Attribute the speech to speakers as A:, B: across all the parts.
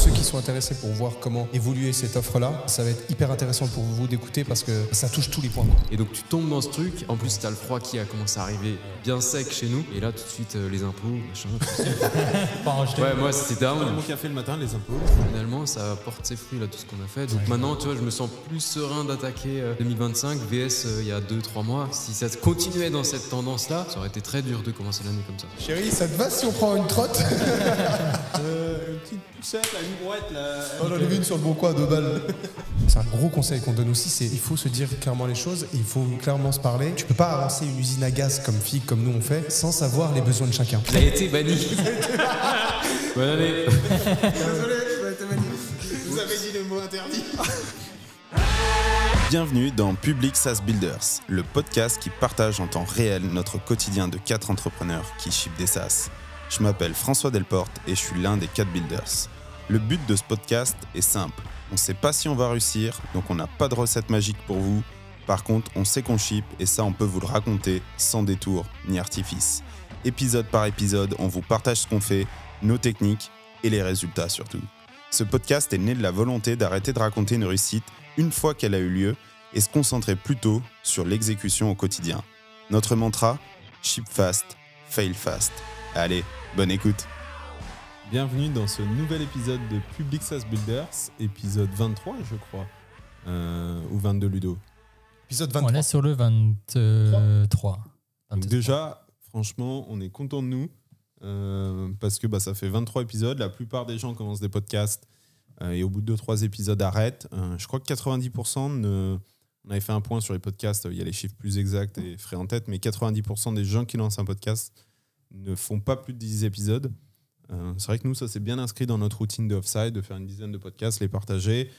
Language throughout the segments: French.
A: ceux qui sont intéressés pour voir comment évoluer cette offre-là, ça va être hyper intéressant pour vous d'écouter parce que ça touche tous les points.
B: Et donc tu tombes dans ce truc, en plus t'as le froid qui a commencé à arriver bien sec chez nous, et là tout de suite les impôts, machin. Ouais, moi c'était down.
C: Mon café le matin, les impôts.
B: Finalement ça porte ses fruits là, tout ce qu'on a fait. Donc maintenant tu vois, je me sens plus serein d'attaquer 2025 VS il y a 2-3 mois. Si ça continuait dans cette tendance-là, ça aurait été très dur de commencer l'année comme ça.
A: Chérie, ça te va si on prend une trotte?
C: Une petite poussette, là, une brouette là.
A: Oh, j'en ai vu une sur le bon coin à 2 balles. C'est un gros conseil qu'on donne aussi, c'est il faut se dire clairement les choses et il faut clairement se parler. Tu peux pas avancer une usine à gaz comme FIG, comme nous on fait, sans savoir les besoins de chacun.
B: Ça a été banni. Bonne année.
A: Désolé, ça a été banni. Vous avez dit le mot interdit.
D: Bienvenue dans Public SaaS Builders, le podcast qui partage en temps réel notre quotidien de 4 entrepreneurs qui shippent des SaaS. Je m'appelle François Delporte et je suis l'un des 4 builders. Le but de ce podcast est simple. On ne sait pas si on va réussir, donc on n'a pas de recette magique pour vous. Par contre, on sait qu'on ship et ça, on peut vous le raconter sans détour ni artifice. Épisode par épisode, on vous partage ce qu'on fait, nos techniques et les résultats surtout. Ce podcast est né de la volonté d'arrêter de raconter une réussite une fois qu'elle a eu lieu et se concentrer plutôt sur l'exécution au quotidien. Notre mantra, ship fast, fail fast. Allez, bonne écoute.
C: Bienvenue dans ce nouvel épisode de Public SaaS Builders, épisode 23 je crois, ou 22 Ludo.
A: Épisode 23.
E: On est sur le 23.
C: Donc déjà, franchement, on est content de nous, parce que ça fait 23 épisodes, la plupart des gens commencent des podcasts et au bout de 2-3 épisodes arrêtent. Je crois que 90%, on avait fait un point sur les podcasts, il y a les chiffres plus exacts et frais en tête, mais 90% des gens qui lancent un podcast ne font pas plus de 10 épisodes. C'est vrai que nous, ça s'est bien inscrit dans notre routine de Offside, de faire une dizaine de podcasts, les partager.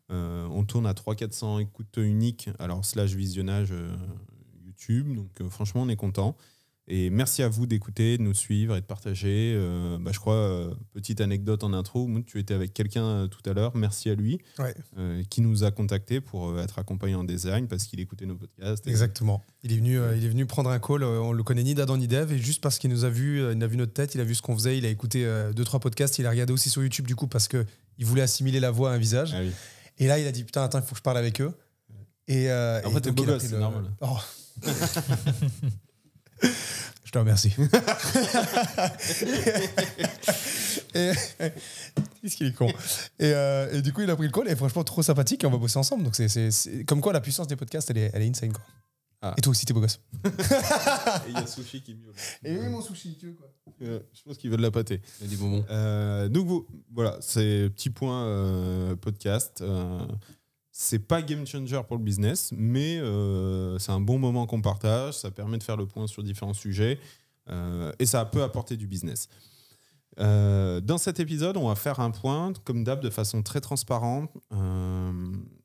C: On tourne à 300-400 écoutes uniques, alors / visionnage YouTube. Donc franchement, on est content. Et merci à vous d'écouter, de nous suivre et de partager. Je crois, petite anecdote en intro, Mout, tu étais avec quelqu'un tout à l'heure, merci à lui, qui nous a contacté pour être accompagné en design parce qu'il écoutait nos podcasts.
A: Exactement. Il est venu prendre un call, on le connaît ni d'Adam ni d'Eve, et juste parce qu'il nous a vu, il a vu notre tête, il a vu ce qu'on faisait, il a écouté 2-3 podcasts, il a regardé aussi sur YouTube du coup parce qu'il voulait assimiler la voix à un visage. Ah oui. Et là, il a dit putain, attends, il faut que je parle avec eux.
C: Après, t'es beau gosse, c'est normal.
A: Oh. Je te remercie. Qu'est-ce qu'il est con. Et du coup, il a pris le call et franchement, trop sympathique et on va bosser ensemble. Donc, c'est comme quoi la puissance des podcasts, elle est insane, quoi. Ah. Et toi aussi, t'es beau gosse.
C: Et il y a Sushi qui miaule.
A: Et oui, mon Sushi, tu veux quoi.
C: Je pense qu'il veut de la pâtée.
B: Il y a des bonbons.
C: Donc, voilà, c'est petit point podcast. C'est pas game changer pour le business, mais c'est un bon moment qu'on partage. Ça permet de faire le point sur différents sujets et ça peut apporter du business. Dans cet épisode, on va faire un point, comme d'hab, de façon très transparente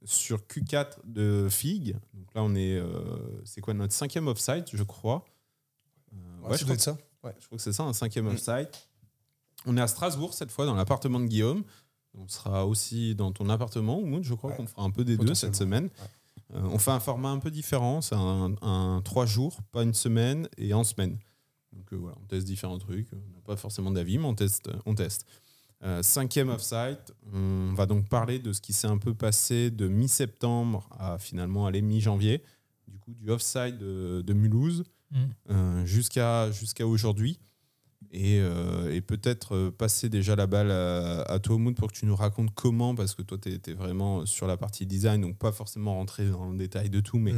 C: sur Q4 de FIG. Donc là, on est, c'est quoi notre 5e offsite, je crois.
A: Je crois que ça. Ouais.
C: Je crois que c'est ça, un 5e offsite. On est à Strasbourg cette fois, dans l'appartement de Guillaume. On sera aussi dans ton appartement, Mout, je crois qu'on fera un peu des deux cette semaine. Ouais. On fait un format un peu différent, c'est un 3 jours, pas une semaine, et en semaine. Donc voilà, on teste différents trucs, on n'a pas forcément d'avis, mais on teste. 5e offsite, on va donc parler de ce qui s'est un peu passé de mi-septembre à finalement aller mi-janvier, du coup du offsite de Mulhouse jusqu'à aujourd'hui. Et peut-être passer déjà la balle à toi, Mout, pour que tu nous racontes comment, parce que toi, tu étais vraiment sur la partie design, donc pas forcément rentrer dans le détail de tout, mais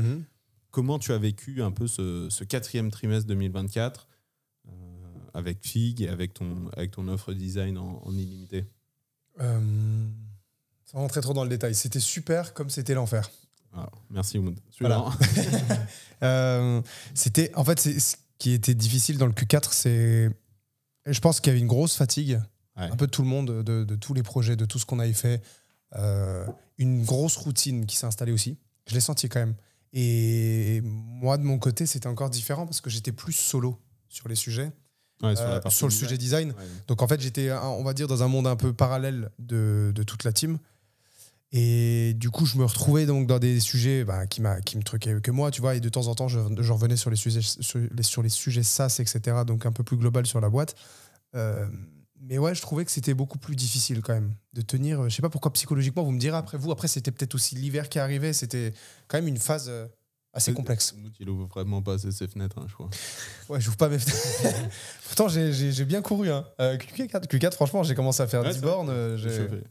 C: comment tu as vécu un peu ce 4e trimestre 2024 avec FIG et avec ton offre design en illimité.
A: Sans rentrer trop dans le détail, c'était super comme c'était l'enfer.
C: Alors, merci, Mout.
A: Voilà. C'était, en fait, ce qui était difficile dans le Q4, c'est... Je pense qu'il y avait une grosse fatigue, un peu de tout le monde, de tous les projets, de tout ce qu'on avait fait. Une grosse routine qui s'est installée aussi. Je l'ai senti quand même. Et moi, de mon côté, c'était encore différent parce que j'étais plus solo sur les sujets, sur le sujet design. Ouais. Donc en fait, j'étais, on va dire, dans un monde un peu parallèle de toute la team. Et du coup, je me retrouvais donc dans des sujets qui me truquaient que moi, tu vois. Et de temps en temps, je revenais sur les sujets SaaS, etc. Donc un peu plus global sur la boîte. Mais ouais, je trouvais que c'était beaucoup plus difficile quand même de tenir. Je sais pas pourquoi psychologiquement, vous me direz après vous. Après, c'était peut-être aussi l'hiver qui arrivait. C'était quand même une phase assez complexe.
C: Il ouvre vraiment pas assez ses fenêtres, je crois.
A: Ouais, j'ouvre pas mes fenêtres. Pourtant, j'ai bien couru. Hein. Q4, franchement, j'ai commencé à faire 10 bornes.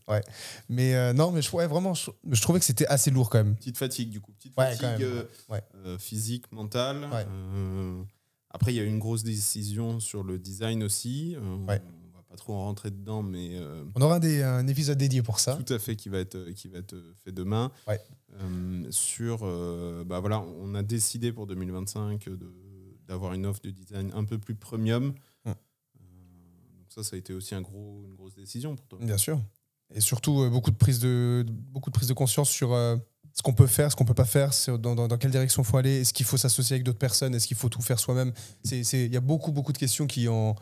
A: Ouais. Mais non, mais vraiment, je trouvais que c'était assez lourd quand même.
C: Petite fatigue, du coup. Petite fatigue physique, mentale. Ouais. Après, il y a eu une grosse décision sur le design aussi. On va pas trop en rentrer dedans, mais...
A: on aura un épisode dédié pour ça.
C: Tout à fait, qui va être fait demain. Ouais. Voilà, on a décidé pour 2025 d'avoir une offre de design un peu plus premium. Donc ça a été aussi une grosse décision pour toi.
A: Bien sûr. Et surtout, beaucoup de prise de conscience sur ce qu'on peut faire, ce qu'on peut pas faire, dans quelle direction il faut aller, est-ce qu'il faut s'associer avec d'autres personnes, est-ce qu'il faut tout faire soi-même. Il y a beaucoup de questions qui en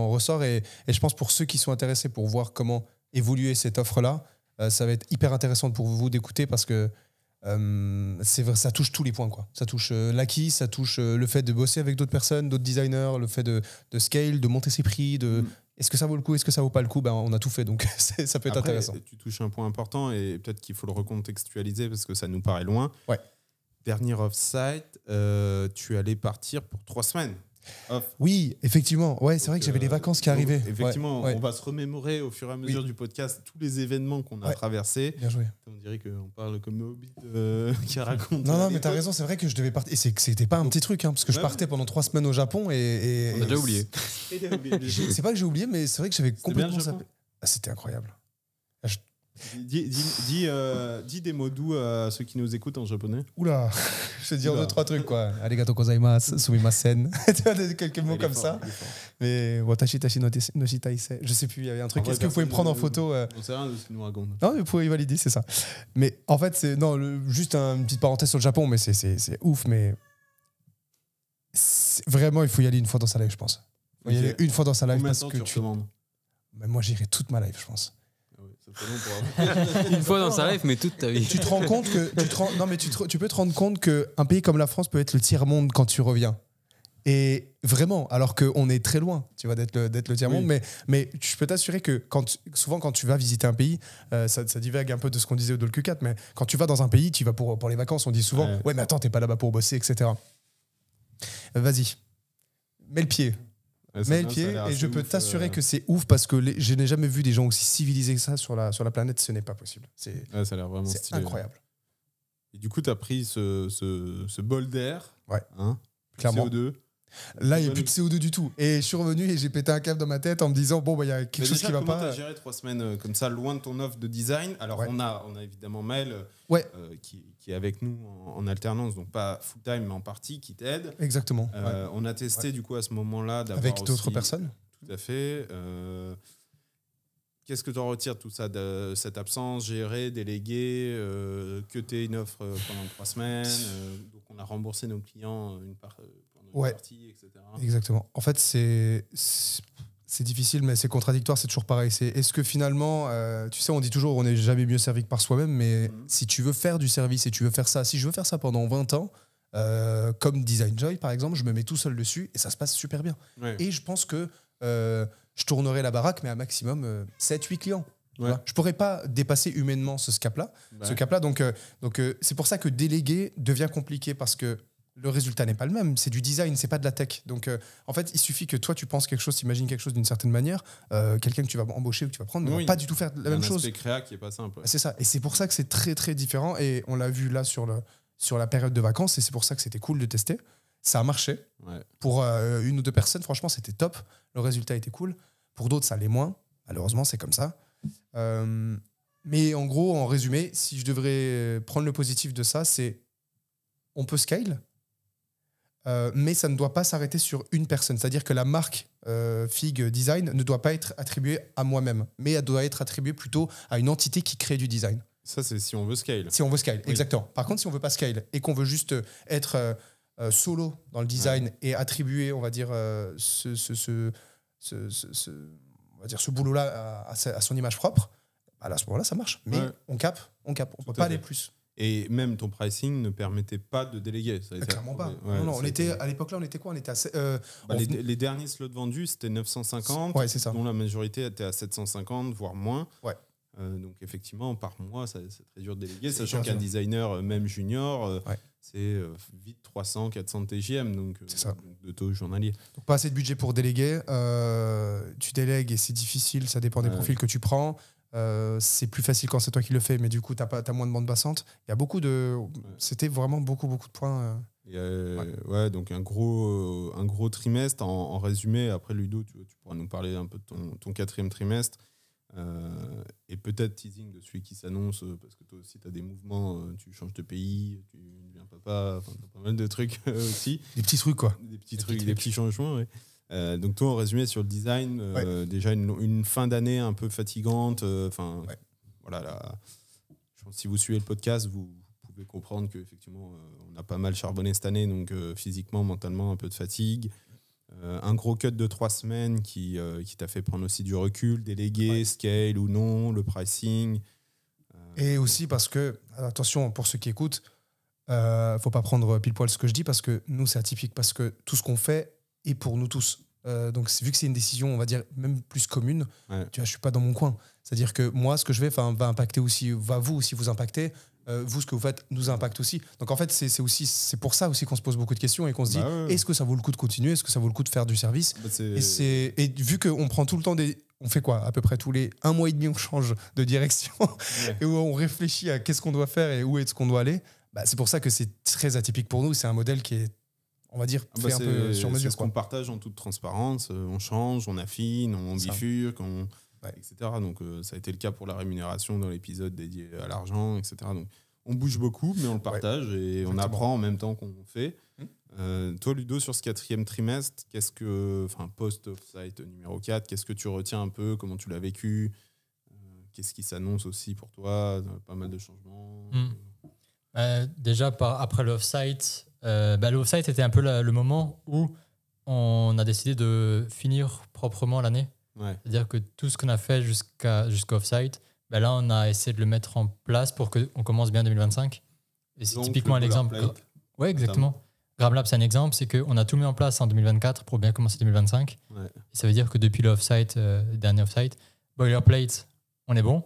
A: ressort et je pense pour ceux qui sont intéressés pour voir comment évoluer cette offre-là, ça va être hyper intéressant pour vous d'écouter parce que c'est vrai, ça touche tous les points, quoi. Ça touche l'acquis, ça touche le fait de bosser avec d'autres personnes, d'autres designers, le fait de scale, de monter ses prix, est-ce que ça vaut le coup, est-ce que ça vaut pas le coup, on a tout fait, donc ça peut être intéressant.
C: Tu touches un point important et peut-être qu'il faut le recontextualiser parce que ça nous paraît loin. Ouais. Dernier off-site, tu allais partir pour 3 semaines.
A: Oui, effectivement. Ouais, c'est vrai que j'avais les vacances qui arrivaient.
C: Effectivement, on va se remémorer au fur et à mesure du podcast tous les événements qu'on a traversés.
A: Bien joué.
C: On dirait qu'on parle comme Hobbit qui raconte.
A: Non, mais t'as raison, c'est vrai que je devais partir. Et c'était pas un petit truc, parce que je partais pendant 3 semaines au Japon et
B: on a déjà oublié.
A: C'est pas que j'ai oublié, mais c'est vrai que j'avais complètement zappé. C'était incroyable.
C: Dis des mots doux à ceux qui nous écoutent en japonais.
A: Oula, je vais dire 2-3 trucs, quoi. Arigato gozaimasu, sumimasen. Tu vois, quelques mots comme ça. Mais watashi tashi no shitaise. Je sais plus, il y avait un truc. Est-ce que vous pouvez me prendre en photo
C: On sait rien de ce qu'il nous raconte.
A: Non, mais vous pouvez y valider, c'est ça. Mais en fait, juste une petite parenthèse sur le Japon, mais c'est ouf, mais vraiment, il faut y aller une fois dans sa life, je pense. Il faut y aller une fois dans sa life parce que moi, j'irai toute ma life, je pense.
B: Une fois dans sa life, mais toute ta vie.
A: Tu te rends compte que tu peux te rendre compte qu'un pays comme la France peut être le tiers-monde quand tu reviens. Et vraiment, alors qu'on est très loin, tu vois, d'être le tiers-monde, mais je peux t'assurer que souvent quand tu vas visiter un pays, ça divague un peu de ce qu'on disait au Q4, mais quand tu vas dans un pays, tu vas pour les vacances, on dit souvent ouais mais attends, t'es pas là-bas pour bosser, etc. Vas-y, mets le pied. Et je peux t'assurer que c'est ouf parce que je n'ai jamais vu des gens aussi civilisés que ça sur la planète, ce n'est pas possible.
C: Ça a l'air vraiment stylé.
A: C'est incroyable.
C: Et du coup, tu as pris ce bol d'air,
A: clairement.
C: CO2.
A: Là, il n'y a plus de CO2 du tout. Et je suis revenu et j'ai pété un câble dans ma tête en me disant il y a quelque chose qui va pas.
C: Comment tu as géré 3 semaines comme ça, loin de ton offre de design? Alors, on a évidemment Maël qui est avec nous en alternance, donc pas full-time, mais en partie, qui t'aide.
A: Exactement.
C: On a testé du coup à ce moment-là d'avoir
A: avec d'autres personnes.
C: Tout à fait. Qu'est-ce que tu en retires de tout ça, de cette absence, gérer, déléguer, que tu aies une offre pendant 3 semaines, donc on a remboursé nos clients une partie, etc.
A: Exactement. En fait, c'est difficile, mais c'est contradictoire, c'est toujours pareil. Est-ce que finalement, tu sais, on dit toujours on n'est jamais mieux servi que par soi-même, mais si tu veux faire du service et tu veux faire ça, si je veux faire ça pendant 20 ans, comme Design Joy par exemple, je me mets tout seul dessus et ça se passe super bien. Ouais. Et je pense que je tournerai la baraque, mais à maximum 7-8 clients. Ouais. Je ne pourrais pas dépasser humainement ce cap-là. Donc, c'est pour ça que déléguer devient compliqué parce que le résultat n'est pas le même. C'est du design, c'est pas de la tech. Donc, en fait, il suffit que toi, tu penses quelque chose, tu imagines quelque chose d'une certaine manière. Quelqu'un que tu vas embaucher ou que tu vas prendre ne va pas du tout faire la même chose.
C: C'est un aspect créa qui n'est pas simple. Ouais.
A: C'est ça. Et c'est pour ça que c'est très, très différent. Et on l'a vu là sur la période de vacances. Et c'est pour ça que c'était cool de tester. Ça a marché. Ouais. Pour 1 ou 2 personnes, franchement, c'était top. Le résultat était cool. Pour d'autres, ça l'est moins. Malheureusement, c'est comme ça. Mais en gros, en résumé, si je devrais prendre le positif de ça, c'est on peut scale, mais ça ne doit pas s'arrêter sur une personne. C'est-à-dire que la marque Fig Design ne doit pas être attribuée à moi-même, mais elle doit être attribuée plutôt à une entité qui crée du design.
C: Ça, c'est si on veut scale.
A: Si on veut scale, oui. Exactement. Par contre, si on ne veut pas scale et qu'on veut juste être solo dans le design et attribuer, on va dire, ce boulot-là à son image propre, à ce moment-là, ça marche. Mais on capte. On ne peut pas aller plus.
C: Et même ton pricing ne permettait pas de déléguer.
A: Clairement pas. Non, à l'époque là, on était quoi? On était
C: les derniers slots vendus, c'était 950,
A: c'est ça.
C: dont la majorité était à 750, voire moins.
A: Ouais.
C: Donc effectivement, par mois, c'est très dur de déléguer, sachant qu'un designer, même junior, c'est vite 300, 400 de TGM, donc de taux journalier. Donc
A: pas assez de budget pour déléguer. Tu délègues et c'est difficile, ça dépend des profils que tu prends. C'est plus facile quand c'est toi qui le fais, mais du coup, t'as moins de bande passante. Il y a beaucoup de... C'était vraiment beaucoup de points.
C: Donc un gros trimestre. En résumé, après Ludo, tu pourras nous parler un peu de ton 4e trimestre. Et peut-être teasing de celui qui s'annonce, parce que toi aussi, tu as des mouvements, tu changes de pays, tu deviens papa, t'as pas mal de trucs aussi.
A: Des petits trucs, quoi.
C: Des petits changements, oui. Donc toi, en résumé, sur le design, déjà une fin d'année un peu fatigante. Voilà, je pense que si vous suivez le podcast, vous pouvez comprendre qu'effectivement, on a pas mal charbonné cette année, donc physiquement, mentalement, un peu de fatigue. Un gros cut de 3 semaines qui t'a fait prendre aussi du recul, déléguer, scale ou non, le pricing.
A: Et aussi parce que, attention, pour ceux qui écoutent, faut pas prendre pile poil ce que je dis, parce que nous, c'est atypique, parce que tout ce qu'on fait est pour nous tous. Donc, vu que c'est une décision, on va dire, même plus commune, tu vois, je suis pas dans mon coin. C'est-à-dire que moi, ce que je fais va impacter aussi, va vous aussi vous impacter. Vous, ce que vous faites nous impacte aussi. Donc en fait, c'est pour ça aussi qu'on se pose beaucoup de questions et qu'on se dit, est-ce que ça vaut le coup de continuer? Est-ce que ça vaut le coup de faire du service? Et vu qu'on prend tout le temps on fait quoi? À peu près tous les 1 mois et demi, on change de direction et où on réfléchit à qu'est-ce qu'on doit faire et où est-ce qu'on doit aller. C'est pour ça que c'est très atypique pour nous. C'est un modèle qui est, on va dire, fait un peu sur mesure.
C: C'est ce qu'on partage en toute transparence. On change, on affine, on bifurque, etc. Donc ça a été le cas pour la rémunération dans l'épisode dédié à l'argent, etc. Donc on bouge beaucoup, mais on le partage et on apprend en même temps qu'on fait. Toi, Ludo, sur ce 4e trimestre, post-offsite numéro 4, qu'est-ce que tu retiens un peu? Comment tu l'as vécu? Qu'est-ce qui s'annonce aussi pour toi? Pas mal de changements.
E: Déjà, après l'offsite, l'offsite était un peu le moment où on a décidé de finir proprement l'année. C'est-à-dire que tout ce qu'on a fait jusqu'à offsite, là, on a essayé de le mettre en place pour qu'on commence bien 2025. Et c'est typiquement un exemple. Oui, exactement. GrabLab, c'est un exemple, c'est qu'on a tout mis en place en 2024 pour bien commencer 2025. Et ça veut dire que depuis l'offsite, le dernier offsite, Boilerplate, on est bon,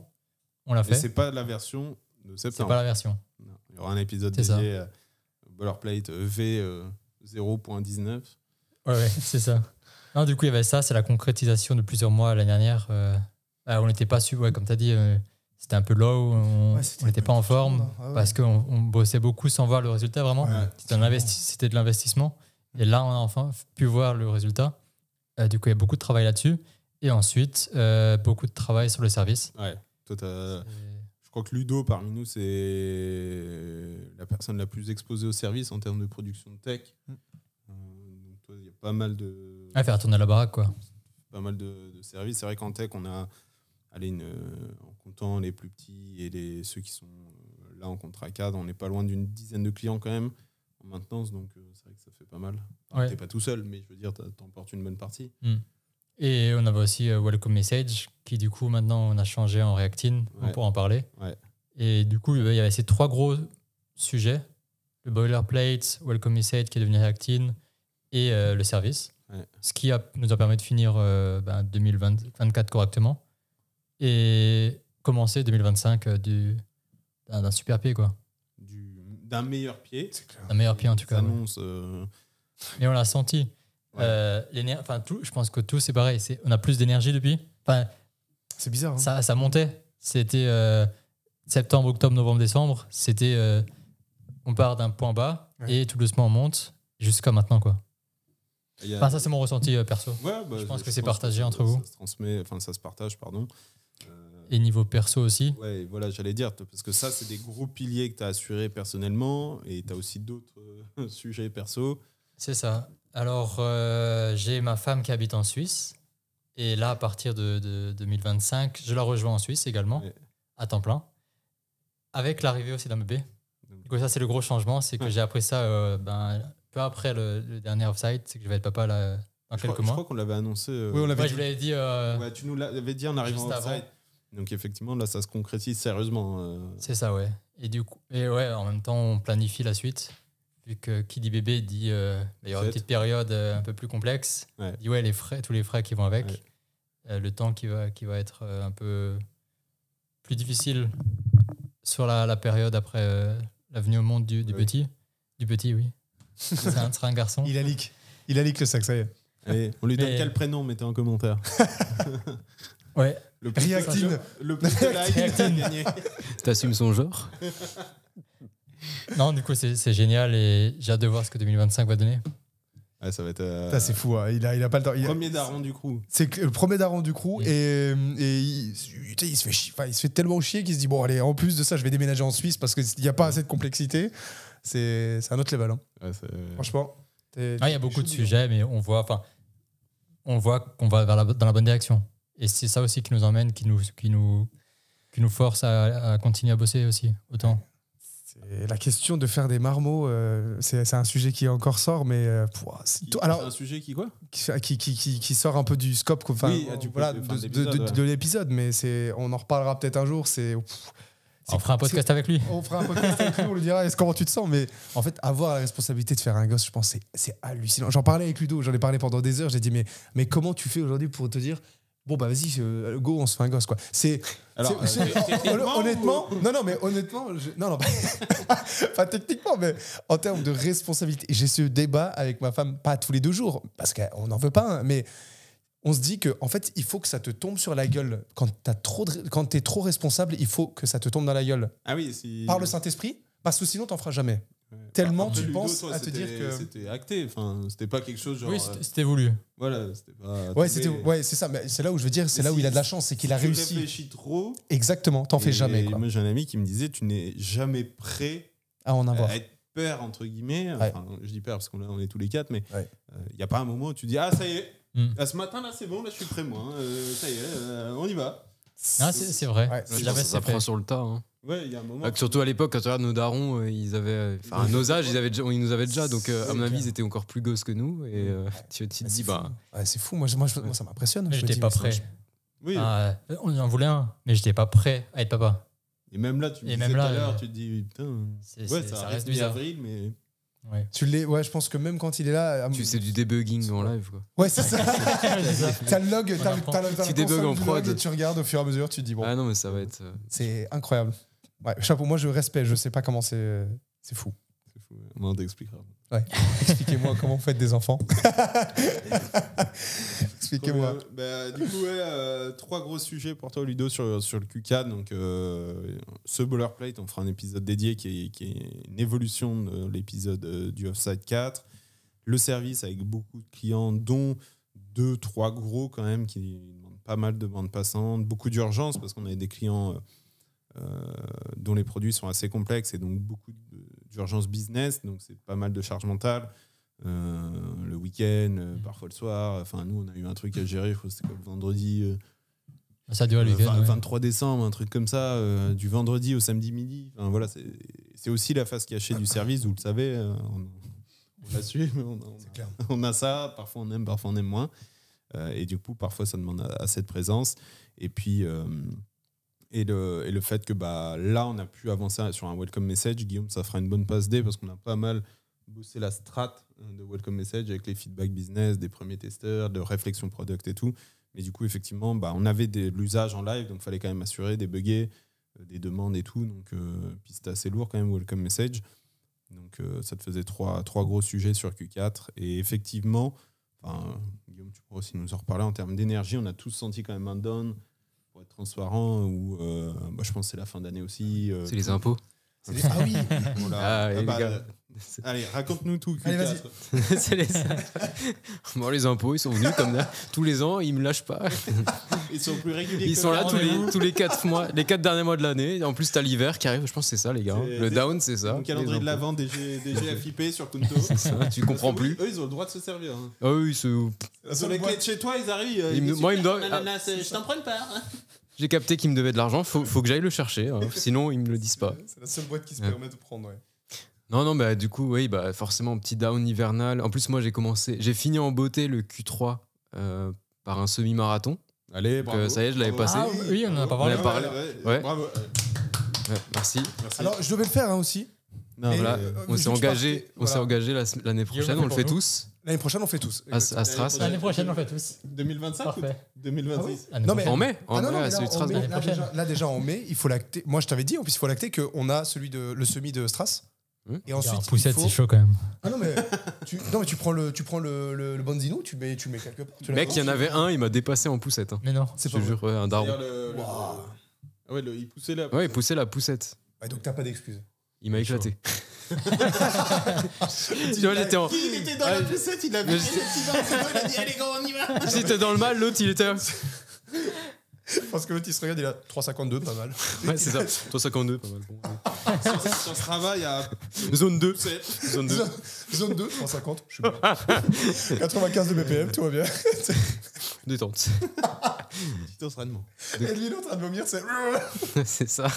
E: on l'a fait.
C: Mais c'est pas la version de septembre.
E: C'est pas la version.
C: Non. Il y aura un épisode dédié à Boilerplate V 0.19.
E: Ouais, c'est ça. Non, du coup, il y avait ça, c'est la concrétisation de plusieurs mois l'année dernière. On n'était pas sûr, comme tu as dit, c'était un peu low, on n'était pas en forme parce qu'on bossait beaucoup sans voir le résultat vraiment. C'était de l'investissement. Et là, on a enfin pu voir le résultat. Du coup, il y a beaucoup de travail là-dessus. Et ensuite, beaucoup de travail sur le service.
C: Ouais. Toi, je crois que Ludo, parmi nous, c'est la personne la plus exposée au service en termes de production de tech. Donc, toi, il y a pas mal de...
E: faire tourner la baraque, quoi.
C: Pas mal de services. C'est vrai qu'en tech, on a, en comptant les plus petits et ceux qui sont là en contrat cadre, on n'est pas loin d'une dizaine de clients quand même en maintenance. Donc, c'est vrai que ça fait pas mal. T'es pas tout seul, mais je veux dire, t'emportes une bonne partie.
E: Et on avait aussi Welcome Message, qui du coup, maintenant, on a changé en Reactine. On pourra en parler. Et du coup, il y avait ces 3 gros sujets. Le Boilerplate, Welcome Message, qui est devenu Reactine, et le service. Ce qui nous a permis de finir 2024 correctement et commencer 2025 d'un super pied, quoi.
C: D'un meilleur pied.
E: D'un meilleur pied, en tout cas.
C: Annonce,
E: Mais on l'a senti. Je pense que tout, c'est pareil. On a plus d'énergie depuis.
A: C'est bizarre.
E: Ça montait. C'était septembre, octobre, novembre, décembre. C'était on part d'un point bas et tout doucement on monte jusqu'à maintenant, quoi. Ça, c'est mon ressenti perso. Je pense que c'est partagé entre vous.
C: Ça se partage, pardon.
E: Et niveau perso aussi.
C: Ouais, voilà, j'allais dire, parce que ça, c'est des gros piliers que tu as assurés personnellement et tu as aussi d'autres sujets perso.
E: C'est ça. Alors, j'ai ma femme qui habite en Suisse. Et là, à partir de 2025, je la rejoins en Suisse également, à temps plein, avec l'arrivée aussi d'un bébé. Donc, ça, c'est le gros changement. C'est que j'ai appris ça peu après le dernier offsite, c'est que je vais être papa là, dans quelques mois.
C: Je crois qu'on l'avait annoncé.
A: Oui, on l'avait
E: dit. Je l'avais dit.
C: Tu nous l'avais dit en arrivant au offsite. Donc effectivement, là, ça se concrétise sérieusement.
E: C'est ça, ouais. Et ouais, en même temps, on planifie la suite. Vu que qui dit bébé dit il y aura une petite période un peu plus complexe.
C: Ouais.
E: Il dit ouais, tous les frais qui vont avec. Ouais. Le temps qui va être un peu plus difficile sur la période après la venue au monde du petit. Du petit, oui. Ça sera un garçon.
A: Il a leak le sac, ça y est.
C: Allez, on lui donne quel prénom, mettez en commentaire.
E: Ouais.
A: Reactine.
C: Le plus de like a gagné.
B: T'assumes son genre.
E: Non, du coup, c'est génial et j'ai hâte de voir ce que 2025 va donner.
C: Ouais, ça va être.
A: Ça, c'est fou, hein. Il a pas le temps.
C: Premier daron du crew.
A: C'est le premier daron du crew et il se fait chier. Enfin, il se fait tellement chier qu'il se dit bon, allez, en plus de ça, je vais déménager en Suisse parce qu'il n'y a pas assez de complexité. C'est un autre level. Hein.
C: Ouais,
A: franchement.
E: Il y a beaucoup de sujets, mais on voit qu'on va dans la bonne direction. Et c'est ça aussi qui nous emmène, qui nous force à continuer à bosser aussi, autant.
A: C'est la question de faire des marmots, c'est un sujet qui encore sort, mais
C: c'est un sujet qui quoi
A: qui sort un peu du scope, de l'épisode, mais on en reparlera peut-être un jour.
E: On fera un podcast avec lui.
A: On fera un podcast avec lui, on lui dira comment tu te sens. Mais en fait, avoir la responsabilité de faire un gosse, je pense, c'est hallucinant. J'en parlais avec Ludo, j'en ai parlé pendant des heures. J'ai dit, mais comment tu fais aujourd'hui pour te dire, bon, bah vas-y, go, on se fait un gosse, quoi. Honnêtement, non, pas techniquement, mais en termes de responsabilité. J'ai ce débat avec ma femme, pas tous les 2 jours, parce qu'on n'en veut pas, hein, mais on se dit que en fait, il faut que ça te tombe sur la gueule. Quand t'es trop responsable, il faut que ça te tombe dans la gueule.
C: Ah oui,
A: par le Saint-Esprit, parce que sinon, t'en feras jamais. Ouais. Tellement tu penses à te dire que
C: c'était acté. Enfin, c'était pas quelque chose genre.
E: Oui, c'était voulu.
C: Voilà, c'était pas.
A: Ouais, c'est ça. Mais c'est là où je veux dire, c'est là où il a de la chance, c'est qu'il a réussi.
C: Tu réfléchis trop.
A: Exactement. T'en fais jamais. Quoi.
C: Moi, j'ai un ami qui me disait, tu n'es jamais prêt
A: à en avoir.
C: À être père entre guillemets. Enfin, je dis père parce qu'on est tous les 4, mais il y a pas un moment où tu dis ah ça y est. Ce matin, là, c'est bon, là, je suis prêt, moi. Ça y est, on y va.
E: Ah, c'est vrai.
B: Ouais, ça prend sur le tas. Hein.
C: Ouais, il y a un moment.
B: Surtout à l'époque, quand tu regardes nos darons, ils avaient. Enfin, à nos âges, ils nous avaient déjà. Donc, à mon avis, ils étaient encore plus gosses que nous. Et tu te dis, bah.
A: Ouais, c'est fou. Moi, ça m'impressionne.
E: Mais j'étais pas prêt.
C: Oui.
E: On en voulait un, mais j'étais pas prêt à être papa.
C: Et même là, tu me disais tout à l'heure, tu te dis, putain. Ça reste mi-avril, mais.
A: Ouais. Je pense que même quand il est là.
B: Tu sais du debugging en live, quoi.
A: Ouais, c'est ça. T'as le log,
B: tu débugs en prod.
A: Et tu regardes au fur et à mesure, tu te dis bon.
B: Ah non, mais ça va être.
A: C'est incroyable. Ouais, chapeau, moi je respecte, je sais pas comment c'est fou.
C: C'est fou, on t'expliquera.
A: Ouais. Expliquez-moi comment vous faites des enfants. Expliquez-moi.
C: Du coup, 3 gros sujets pour toi, Ludo, sur le Q4. Donc, ce boilerplate, on fera un épisode dédié qui est une évolution de l'épisode du Offside 4. Le service avec beaucoup de clients, dont 2-3 gros quand même, qui demandent pas mal de bandes passantes, beaucoup d'urgence parce qu'on a des clients dont les produits sont assez complexes et donc beaucoup d'urgence business. Donc, c'est pas mal de charge mentale. Le week-end, parfois le soir. Enfin, nous, on a eu un truc à gérer. Je crois que c'était comme le vendredi.
E: Ça dure le week-end.
C: 23 décembre, un truc comme ça, du vendredi au samedi midi. Enfin, voilà, c'est aussi la face cachée du service. Vous le savez, on la suit, mais on a ça. Parfois, on aime, parfois, on aime moins. Et du coup, parfois, ça demande assez de présence. Et puis, et le fait que là, on a pu avancer sur un welcome message. Guillaume, ça fera une bonne passe D parce qu'on a pas mal bosser la strat de welcome message avec les feedback business des premiers testeurs, de réflexion product et tout. Mais du coup, effectivement, on avait de l'usage en live, donc il fallait quand même assurer des buggés, des demandes et tout. Donc, puis c'était assez lourd quand même, welcome message. Donc, ça te faisait trois gros sujets sur Q4. Et effectivement, Guillaume, tu pourras aussi nous en reparler en termes d'énergie. On a tous senti quand même un down, pour être transparent, où je pense que c'est la fin d'année aussi.
B: C'est les impôts.
A: Ah oui.
C: Allez, raconte-nous tout.
A: Allez, vas-y.
B: C'est les impôts, ils sont venus comme là tous les ans, ils me lâchent pas.
C: Ils sont plus réguliers.
B: Ils sont là tous les 4 mois, les 4 derniers mois de l'année. En plus, t'as l'hiver qui arrive. Je pense que c'est ça, les gars. Le down, c'est ça.
C: Mon calendrier de l'avant DGFIP sur Kunto.
B: C'est ça. Tu comprends plus.
C: Eux, ils ont le droit de se servir. Hein.
B: Ah oui,
C: sur les clés de chez toi, ils arrivent.
B: Moi, ils me doivent.
C: Je t'en prends pas.
B: J'ai capté qu'ils me devaient de l'argent. Faut que j'aille le chercher. Hein. Sinon, ils me le disent pas.
A: C'est la seule boîte qui se permet de prendre. Ouais.
B: Non, du coup, oui, forcément, petit down hivernal. En plus, moi, j'ai fini en beauté le Q3 par un semi-marathon.
C: Allez, bravo.
B: Ça y est, je l'avais passé.
E: Ah oui, on en a pas parlé.
B: Ouais.
C: Bravo.
B: Ouais, merci.
A: Alors, je devais le faire aussi.
C: Non,
B: voilà, on s'est engagé l'année prochaine, on le fait tous.
A: L'année prochaine, on fait tous.
B: À Stras.
E: L'année prochaine, on fait tous.
C: 2025
E: Parfait.
C: 2026
A: Non, mais
B: en mai,
A: celui de
E: Strasbourg.
A: Là, déjà en mai, il faut l'acter. Moi, je t'avais dit, en plus, il faut l'acter qu'on a le semi de Stras. Et ensuite,
E: poussette, c'est chaud quand même.
A: Ah non, mais tu prends le Bonzino, tu mets quelque part.
B: Mec, il y en avait un, il m'a dépassé en poussette.
E: Mais non.
B: Je te jure, un daron.
C: Ouais, il poussait la poussette.
B: Ouais, il poussait la poussette.
A: Ouais, donc t'as pas d'excuses.
B: Il m'a éclaté. Tu vois, j'étais en.
C: Il était dans la poussette, il avait il a dit allez, go, on y va.
B: J'étais dans le mal, l'autre, il était.
A: Parce que l'autre, il se regarde, il a 3,52, pas mal.
B: Ouais, c'est ça. 3,52, pas mal. Bon.
C: Sur ce travail, il y a
B: Zone 2. Zone 2.
A: Zone 2, 3,50. Je suis bon. 95 de BPM, tout va bien.
B: Détente.
C: Petit entraînement.
A: Et lui, il est en train de vomir, c'est.
B: C'est ça.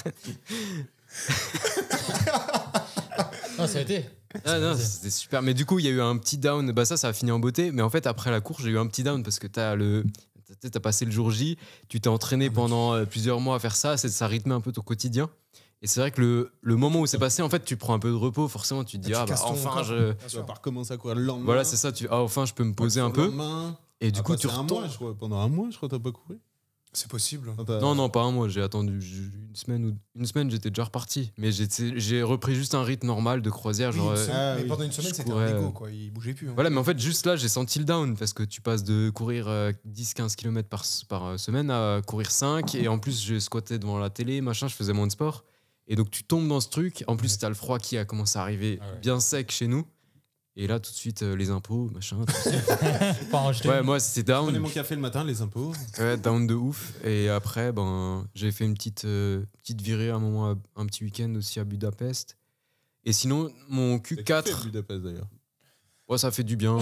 E: Non, ça a été.
B: Ah non, c'était super. Mais du coup, il y a eu un petit down. Bah ça a fini en beauté. Mais en fait, après la course, j'ai eu un petit down parce que t'as passé le jour J, tu t'es entraîné pendant plusieurs mois à faire ça, ça rythmait un peu ton quotidien. Et c'est vrai que le moment où c'est passé, en fait, tu prends un peu de repos. Forcément, tu te dis enfin,
C: tu vas pas recommencer à courir le lendemain.
B: Voilà, c'est ça. enfin, je peux me poser un peu. Et du coup, tu retournes.
C: Pendant un mois, je crois, t'as pas couru.
A: C'est possible.
B: Non, pas un mois. J'ai attendu une semaine, j'étais déjà reparti. Mais j'ai repris juste un rythme normal de croisière.
A: Mais pendant une semaine, c'était un égo, quoi. Il bougeait plus.
B: Voilà, mais en fait, juste là, j'ai senti le down parce que tu passes de courir 10-15 km par semaine à courir 5. Et en plus, je squattais devant la télé, machin, je faisais moins de sport. Et donc, tu tombes dans ce truc. En plus, t'as le froid qui a commencé à arriver bien sec chez nous. Et là, tout de suite, les impôts, machin. Ouais, moi, c'était down.
C: Je prenais mon café le matin, les impôts.
B: Ouais, down de ouf. Et après, j'ai fait une petite virée à un moment, un petit week-end aussi à Budapest. Et sinon, mon Q4.
C: T'as kiffé Budapest d'ailleurs.
B: Ouais, ça fait du bien.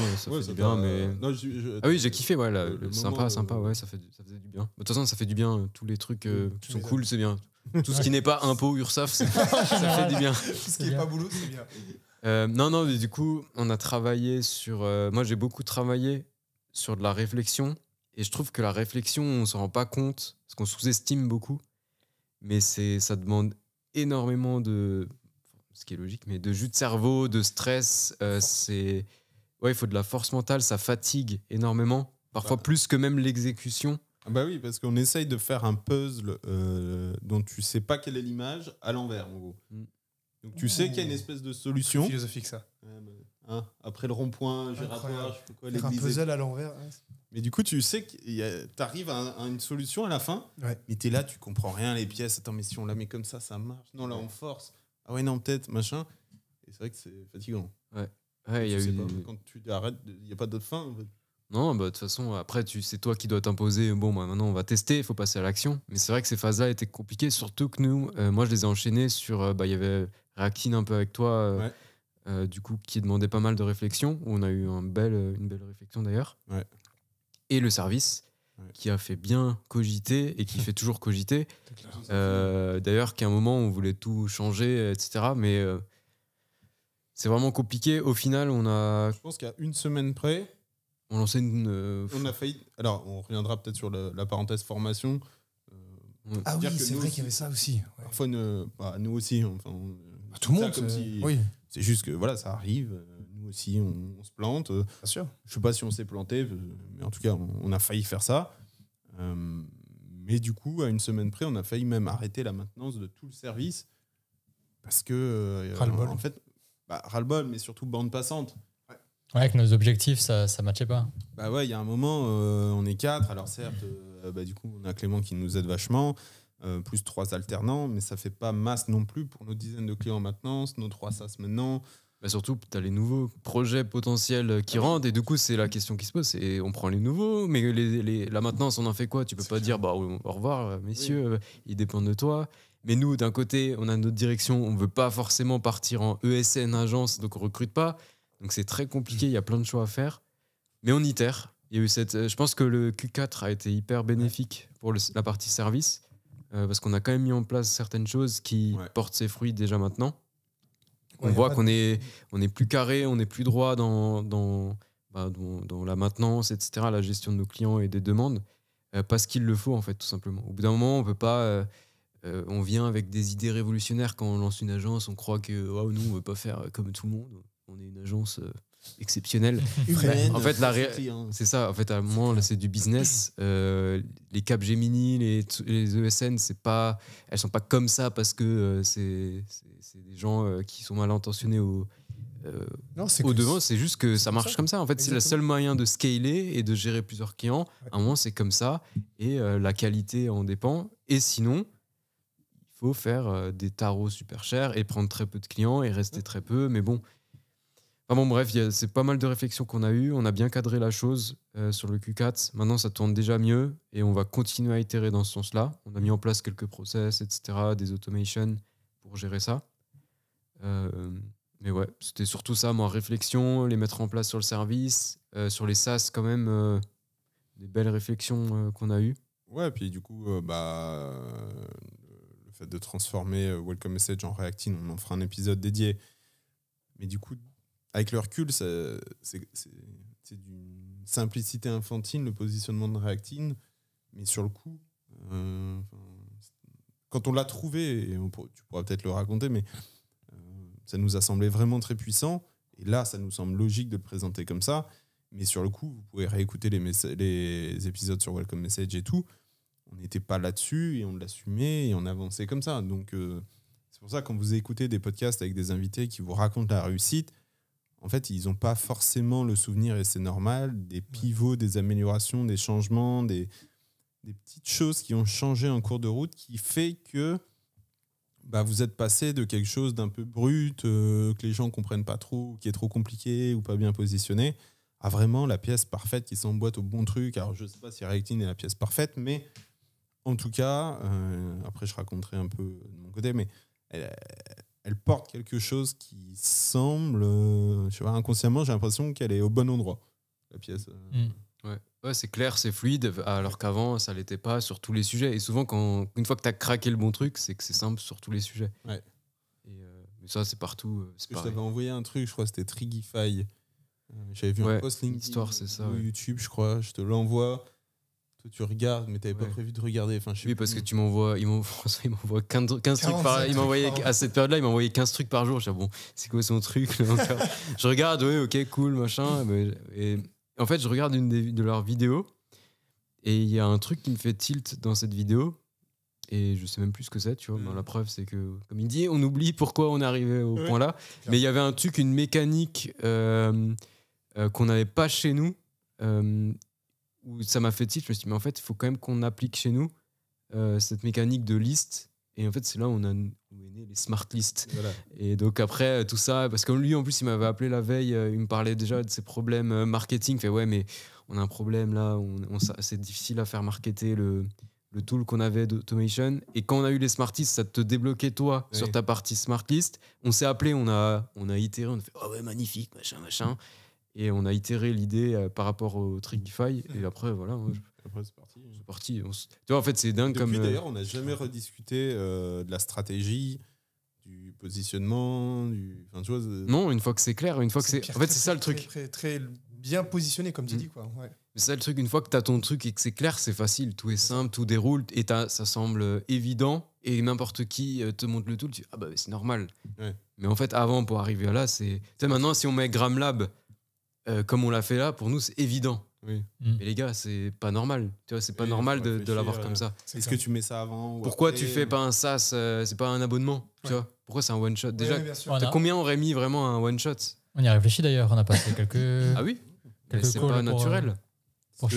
B: Mais.
C: Non,
B: ah oui, j'ai kiffé, ouais. Sympa, ouais, ça faisait du bien. De toute façon, ça fait du bien. Tous les trucs qui sont cool, c'est bien. Tout ce qui n'est pas impôt, URSAF, ça fait du bien.
A: Tout ce qui n'est pas boulot, c'est bien.
B: Non, mais du coup, on a travaillé sur. Moi, j'ai beaucoup travaillé sur de la réflexion. Et je trouve que la réflexion, on s'en rend pas compte, parce qu'on sous-estime beaucoup. Mais ça demande énormément de. Ce qui est logique, mais de jus de cerveau, de stress. Il faut de la force mentale, ça fatigue énormément. Parfois plus que même l'exécution.
C: Ah bah oui, parce qu'on essaye de faire un puzzle dont tu sais pas quelle est l'image à l'envers, en gros. Donc tu sais qu'il y a une espèce de solution.
A: C'est philosophique, ça.
C: Après le rond-point, giratoire, je sais pas quoi,
A: faire un puzzle à l'envers.
C: Mais du coup, tu sais que t'arrives à une solution à la fin, mais t'es là, tu comprends rien, les pièces. Attends, mais si on la met comme ça marche. Non, là, on force. Ah ouais, non, peut-être, machin. Et c'est vrai que c'est fatigant.
B: Ouais, il y a eu...
C: Quand tu arrêtes, il n'y a pas d'autre fin, en fait.
B: Non, de toute façon, après, c'est toi qui dois t'imposer. Bon, maintenant, on va tester, il faut passer à l'action. Mais c'est vrai que ces phases-là étaient compliquées, surtout que nous, moi, je les ai enchaînées sur... Il y avait Reactine un peu avec toi, du coup, qui demandait pas mal de réflexion, où on a eu une belle réflexion d'ailleurs.
C: Ouais.
B: Et le service, qui a fait bien cogiter et qui fait toujours cogiter. D'ailleurs, qu'à un moment, on voulait tout changer, etc. Mais c'est vraiment compliqué. Au final,
C: Je pense qu'à une semaine près...
B: On lançait une...
C: On a failli... Alors, on reviendra peut-être sur la parenthèse formation.
A: Ah oui, c'est vrai qu'il y avait ça aussi. Ouais.
C: Parfois, nous aussi, enfin...
A: tout le monde,
C: comme si, c'est juste que voilà, ça arrive. Nous aussi, on se plante. Bien
A: sûr.
C: Je sais pas si on s'est planté, mais en tout cas, on a failli faire ça. Mais du coup, à une semaine près, on a failli même arrêter la maintenance de tout le service parce que
A: ras-le-bol.
C: En fait, ras-le-bol, mais surtout bande passante.
E: Ouais, avec nos objectifs, ça matchait pas.
C: Bah ouais, il y a un moment, on est 4. Alors certes, du coup, on a Clément qui nous aide vachement. Plus 3 alternants, mais ça fait pas masse non plus pour nos dizaines de clients en maintenance, nos 3 SAS maintenant.
B: Surtout, tu as les nouveaux projets potentiels qui rentrent, et du coup, c'est la question qui se pose. C'est on prend les nouveaux, mais la maintenance, on en fait quoi? Tu peux pas dire au revoir, messieurs, ils dépendent de toi. Mais nous, d'un côté, on a notre direction, on veut pas forcément partir en ESN, agence, donc on recrute pas. Donc c'est très compliqué, il y a plein de choix à faire. Mais on itère. Il y a eu je pense que le Q4 a été hyper bénéfique pour la partie service. Parce qu'on a quand même mis en place certaines choses qui portent ses fruits déjà maintenant. On voit qu'on est plus carré, on est plus droit dans la maintenance, etc., la gestion de nos clients et des demandes, parce qu'il le faut, en fait, tout simplement. Au bout d'un moment, on peut pas on vient avec des idées révolutionnaires quand on lance une agence, on croit que nous on veut pas faire comme tout le monde, on est une agence exceptionnelle. En fait, c'est ça. En fait, à un moment, là, c'est du business. Les Capgemini, les ESN, elles sont pas comme ça parce que c'est des gens qui sont mal intentionnés au devant. C'est juste que ça marche comme ça. En fait, c'est le seul moyen de scaler et de gérer plusieurs clients. À un moment, c'est comme ça et la qualité en dépend. Et sinon, il faut faire des tarots super chers et prendre très peu de clients et rester très peu. Mais bon. Bref, c'est pas mal de réflexions qu'on a eues. On a bien cadré la chose sur le Q4. Maintenant, ça tourne déjà mieux et on va continuer à itérer dans ce sens-là. On a mis en place quelques process, etc., des automations pour gérer ça. Mais ouais, c'était surtout ça, moi, réflexion, les mettre en place sur le service, sur les SaaS quand même, des belles réflexions qu'on a eues.
C: Ouais, puis du coup, le fait de transformer Welcome Message en React-In, on en fera un épisode dédié. Mais du coup, avec le recul, c'est d'une simplicité infantile, le positionnement de React-In. Mais sur le coup, quand on l'a trouvé, et tu pourras peut-être le raconter, mais ça nous a semblé vraiment très puissant. Et là, ça nous semble logique de le présenter comme ça. Mais sur le coup, vous pouvez réécouter les épisodes sur Welcome Message et tout. On n'était pas là-dessus et on l'assumait et on avançait comme ça. Donc, c'est pour ça que quand vous écoutez des podcasts avec des invités qui vous racontent la réussite, en fait, ils n'ont pas forcément le souvenir, et c'est normal, des pivots, des améliorations, des changements, des petites choses qui ont changé en cours de route qui fait que vous êtes passé de quelque chose d'un peu brut, que les gens ne comprennent pas trop, qui est trop compliqué ou pas bien positionné, à vraiment la pièce parfaite qui s'emboîte au bon truc. Alors, je ne sais pas si React-In est la pièce parfaite, mais en tout cas, après je raconterai un peu de mon côté, mais elle porte quelque chose qui semble, je sais pas, inconsciemment, j'ai l'impression qu'elle est au bon endroit, la pièce.
B: Ouais, c'est clair, c'est fluide, alors qu'avant, ça l'était pas sur tous les sujets. Et souvent, une fois que tu as craqué le bon truc, c'est que c'est simple sur tous les sujets.
C: Ouais.
B: Mais ça, c'est partout.
C: Parce que je t'avais envoyé un truc, je crois que c'était Trigify. J'avais vu un post LinkedIn,
B: l'histoire, c'est ça,
C: YouTube, je crois. Je te l'envoie. Toi, tu regardes, mais tu n'avais pas prévu de regarder. Enfin,
B: parce que tu m'envoies, il m'envoie 15 trucs par il m'envoyait à cette période-là, il m'envoyait 15 trucs par jour. Je dis, bon, c'est quoi son truc là, je regarde, ok, cool, machin. Et en fait, je regarde une de leurs vidéos et il y a un truc qui me fait tilt dans cette vidéo et je sais même plus ce que c'est, tu vois. Mais la preuve, c'est que, comme il dit, on oublie pourquoi on est arrivé au point là. Mais il y avait un truc, une mécanique qu'on n'avait pas chez nous. Où ça m'a fait tilt, je me suis dit, mais en fait, il faut quand même qu'on applique chez nous cette mécanique de liste. Et en fait, c'est là où on est né les smart lists. Voilà. Et donc après, tout ça, parce que lui, en plus, il m'avait appelé la veille, il me parlait déjà de ses problèmes marketing. Il fait, ouais, mais on a un problème là, c'est difficile à faire marketer le tool qu'on avait d'automation. Et quand on a eu les smart lists, ça te débloquait toi sur ta partie smart list. On s'est appelé, on a itéré, on a fait, oh ouais, magnifique, machin. Et on a itéré l'idée par rapport au Trigify. Et après, voilà.
C: Après, c'est parti.
B: C'est parti. Tu vois, en fait, c'est dingue.
C: Depuis, d'ailleurs, on n'a jamais rediscuté de la stratégie, du positionnement. Enfin, tu vois,
B: non, une fois que c'est clair, une fois que c'est. En fait, c'est ça le truc.
A: Très bien positionné, comme tu dis, quoi. Ouais.
B: C'est ça le truc. Une fois que tu as ton truc et que c'est clair, c'est facile. Tout est simple, tout déroule. Et ça semble évident. Et n'importe qui te montre le tool, tu dis, ah bah, c'est normal. Ouais. Mais en fait, avant, pour arriver à là, c'est. Tu sais, maintenant, si on met GramLab, comme on l'a fait là, pour nous, c'est évident. Oui. Mais les gars, c'est pas normal. Tu vois, c'est pas normal de l'avoir comme ça.
C: Est-ce que tu mets ça avant ou
B: pourquoi
C: après,
B: tu fais pas un SaaS, c'est pas un abonnement, tu vois? Pourquoi c'est un one shot? Déjà, combien aurait mis vraiment un one shot?
E: On y a réfléchi d'ailleurs, on a passé quelques.
B: Ah oui? Mais c'est pas naturel.
C: Pour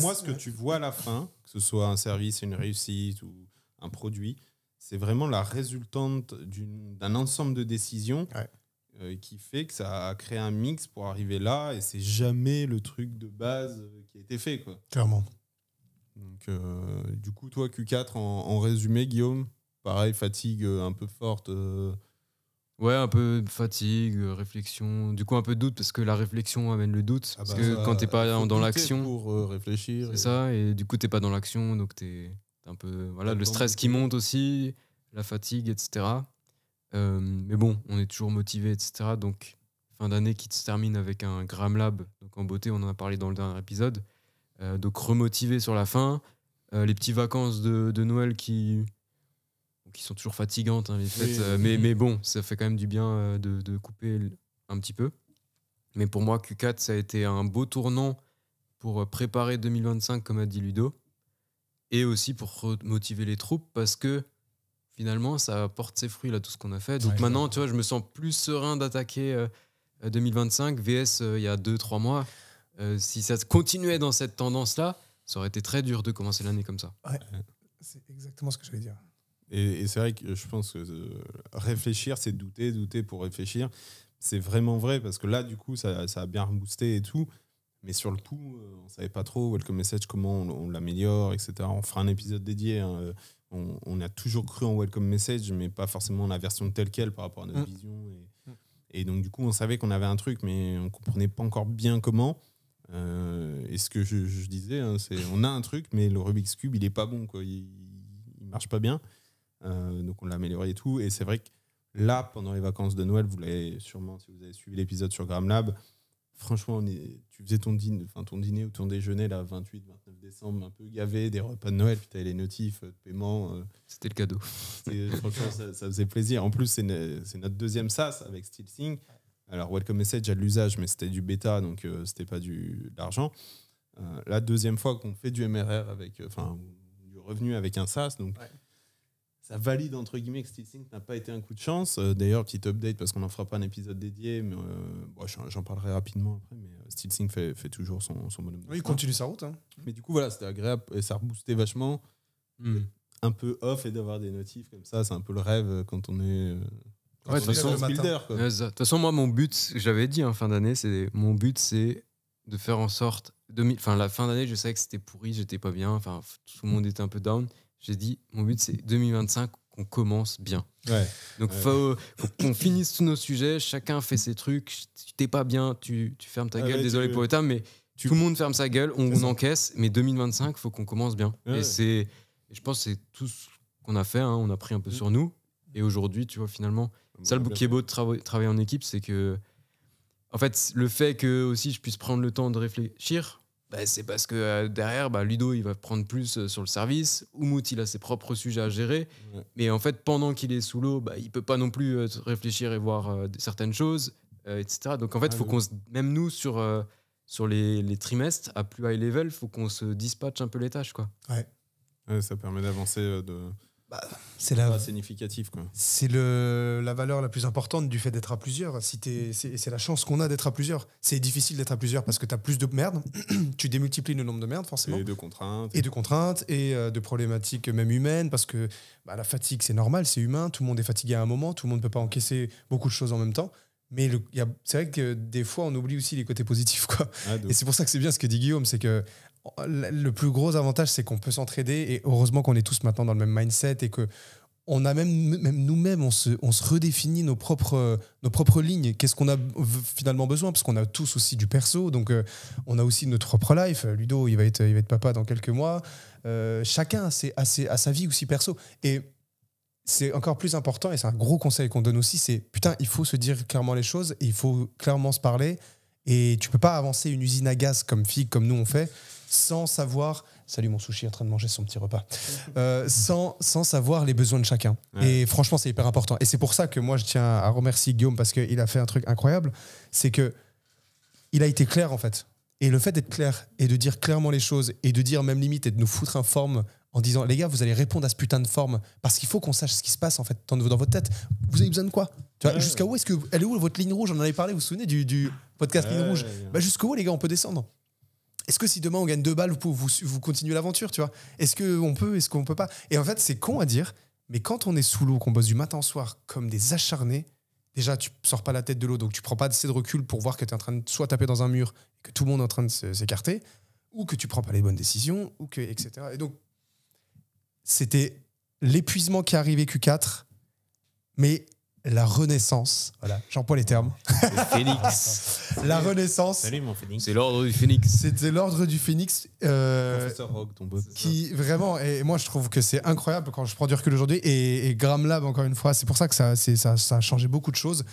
C: moi, ce que tu vois à la fin, que ce soit un service, une réussite ou un produit, c'est vraiment la résultante d'un ensemble de décisions. Ouais. Qui fait que ça a créé un mix pour arriver là et c'est jamais le truc de base qui a été fait, quoi.
A: Clairement.
C: Donc, du coup, toi, Q4, en résumé, Guillaume, pareil, fatigue un peu forte.
B: Ouais, un peu fatigue, réflexion, du coup un peu de doute parce que la réflexion amène le doute. Parce que quand t'es pas dans l'action,
C: pour réfléchir.
B: C'est ça, et du coup t'es pas dans l'action, donc t'es un peu. Voilà, le stress qui monte aussi, la fatigue, etc. Mais bon, on est toujours motivé, etc. Donc, fin d'année qui se termine avec un GramLab. Donc, en beauté, on en a parlé dans le dernier épisode. Donc, remotivé sur la fin. Les petites vacances de Noël qui qui sont toujours fatigantes, hein, les fêtes. Mais bon, ça fait quand même du bien de couper un petit peu. Mais pour moi, Q4, ça a été un beau tournant pour préparer 2025, comme a dit Ludo, et aussi pour motiver les troupes, parce que finalement, ça porte ses fruits, là, tout ce qu'on a fait. Donc maintenant, tu vois, je me sens plus serein d'attaquer 2025, VS il y a 2-3 mois. Si ça continuait dans cette tendance-là, ça aurait été très dur de commencer l'année comme ça.
A: Ouais, c'est exactement ce que j'allais dire.
C: Et c'est vrai que je pense que réfléchir, c'est douter pour réfléchir. C'est vraiment vrai, parce que là, du coup, ça a bien reboosté et tout. Mais sur le coup, on ne savait pas trop, Welcome Message, comment on l'améliore, etc. On fera un épisode dédié. Hein. On a toujours cru en Welcome Message, mais pas forcément la version telle qu'elle par rapport à notre vision. Et donc, du coup, on savait qu'on avait un truc, mais on ne comprenait pas encore bien comment. Et ce que je disais, hein, c'est on a un truc, mais le Rubik's Cube, il n'est pas bon, quoi. Il ne marche pas bien. Donc, on l'a amélioré et tout. Et c'est vrai que là, pendant les vacances de Noël, vous l'avez sûrement, si vous avez suivi l'épisode sur Gramlab, franchement, tu faisais ton dîner ou ton déjeuner, là, 28, 29 décembre, un peu gavé, des repas de Noël, puis tu avais les notifs de paiement.
B: C'était le cadeau.
C: Franchement, ça faisait plaisir. En plus, c'est notre deuxième SaaS avec SteelSync. Alors, Welcome Message a de l'usage, mais c'était du bêta, donc c'était pas de l'argent. La deuxième fois qu'on fait du MRR, du revenu avec un SaaS, donc ça valide entre guillemets que SteelSync n'a pas été un coup de chance. D'ailleurs, petite update, parce qu'on n'en fera pas un épisode dédié, mais j'en parlerai rapidement après, mais SteelSync fait toujours son bonhomme.
A: Oui, il continue sa route. Hein.
C: Mais du coup, voilà, c'était agréable et ça reboostait vachement. Un peu off et d'avoir des notifs comme ça, c'est un peu le rêve quand on est...
B: de toute façon,
C: builder, quoi.
B: De toute façon, moi, mon but, j'avais dit en fin d'année, mon but, c'est de faire en sorte... la fin d'année, je savais que c'était pourri, j'étais pas bien, tout le monde était un peu down. J'ai dit, mon but, c'est 2025, qu'on commence bien. Donc, faut qu'on finisse tous nos sujets, chacun fait ses trucs. Si t'es pas bien, tu fermes ta gueule, désolé pour le terme, mais tout le monde ferme sa gueule, on encaisse, mais 2025, faut qu'on commence bien. Et je pense que c'est tout ce qu'on a fait, hein, on a pris un peu sur nous. Et aujourd'hui, tu vois, finalement, ça, le qui est beau de travailler en équipe, c'est que, en fait, le fait que aussi je puisse prendre le temps de réfléchir, c'est parce que derrière, Ludo, il va prendre plus sur le service. Oumout, il a ses propres sujets à gérer. Mais en fait, pendant qu'il est sous l'eau, il peut pas non plus réfléchir et voir certaines choses, etc. Donc en fait, faut même nous, sur les trimestres, à plus high level, il faut qu'on se dispatche un peu les tâches, quoi.
C: Ça permet d'avancer
A: c'est
C: significatif, quoi.
A: C'est la valeur la plus importante du fait d'être à plusieurs. C'est la chance qu'on a d'être à plusieurs. C'est difficile d'être à plusieurs parce que tu as plus de merde. Tu démultiplies le nombre de merdes, forcément.
C: Et de contraintes.
A: Et de problématiques même humaines, parce que la fatigue, c'est normal, c'est humain. Tout le monde est fatigué à un moment. Tout le monde ne peut pas encaisser beaucoup de choses en même temps. Mais c'est vrai que des fois, on oublie aussi les côtés positifs, quoi. Et c'est pour ça que c'est bien ce que dit Guillaume, c'est que le plus gros avantage, c'est qu'on peut s'entraider, et heureusement qu'on est tous maintenant dans le même mindset, et que on a même nous-mêmes, on se redéfinit nos propres lignes. Qu'est-ce qu'on a finalement besoin, parce qu'on a tous aussi du perso, donc on a aussi notre propre life. Ludo, il va être papa dans quelques mois. Chacun a sa vie aussi perso, et c'est encore plus important, et c'est un gros conseil qu'on donne aussi, c'est putain, il faut se dire clairement les choses, et il faut clairement se parler, et tu peux pas avancer une usine à gaz comme nous on fait, sans savoir, salut mon sushi en train de manger son petit repas, sans savoir les besoins de chacun. Et franchement, c'est hyper important. Et c'est pour ça que moi, je tiens à remercier Guillaume, parce qu'il a fait un truc incroyable, c'est que il a été clair, en fait. Et le fait d'être clair et de dire clairement les choses, et de dire même limite, et de nous foutre en forme en disant, les gars, vous allez répondre à ce putain de forme, parce qu'il faut qu'on sache ce qui se passe en fait dans votre tête. Vous avez besoin de quoi? Tu vois, jusqu'à où elle est où votre ligne rouge? On en avait parlé, vous vous souvenez du podcast Ligne Rouge? Jusqu'à où, les gars, on peut descendre? Est-ce que si demain on gagne 2 balles, vous continuez l'aventure, tu vois? Est-ce qu'on peut, est-ce qu'on peut pas? Et en fait, c'est con à dire, mais quand on est sous l'eau, qu'on bosse du matin au soir comme des acharnés, déjà, tu sors pas la tête de l'eau, donc tu prends pas assez de recul pour voir que tu es en train de soit taper dans un mur, que tout le monde est en train de s'écarter, ou que tu prends pas les bonnes décisions, ou que, etc. Et donc, c'était l'épuisement qui est arrivé Q4, mais la renaissance, voilà, j'emploie les termes.
B: Le phénix.
A: La renaissance.
C: Salut mon phénix.
B: C'est l'ordre du phénix.
A: C'était l'ordre du phénix.
C: Professeur Rogue, ton beau.
A: Qui vraiment, et moi je trouve que c'est incroyable quand je prends du recul aujourd'hui. Et Gramlab, encore une fois, c'est pour ça que ça a changé beaucoup de choses.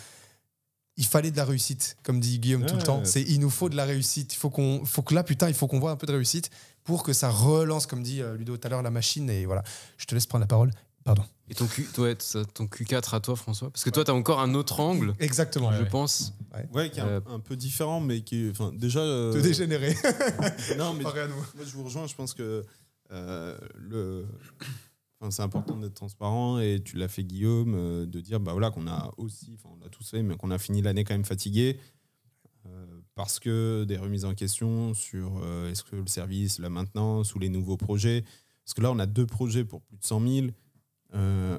A: Il fallait de la réussite, comme dit Guillaume tout le temps. Il nous faut de la réussite. Il faut que là, putain, il faut qu'on voit un peu de réussite pour que ça relance, comme dit Ludo tout à l'heure, la machine. Et voilà, je te laisse prendre la parole. Pardon.
B: Et ton Q4 à toi, François? Parce que toi, tu as encore un autre angle.
A: Exactement.
B: Je pense.
C: Ouais, qui est un peu différent, mais qui est déjà.
A: De dégénérer.
C: Non, mais moi, je vous rejoins. Je pense que c'est important d'être transparent, et tu l'as fait, Guillaume, de dire bah, voilà, qu'on a aussi, on l'a tous fait, mais qu'on a fini l'année quand même fatigué. Parce que des remises en question sur est-ce que le service, la maintenance ou les nouveaux projets. Parce que là, on a 2 projets pour plus de 100 000.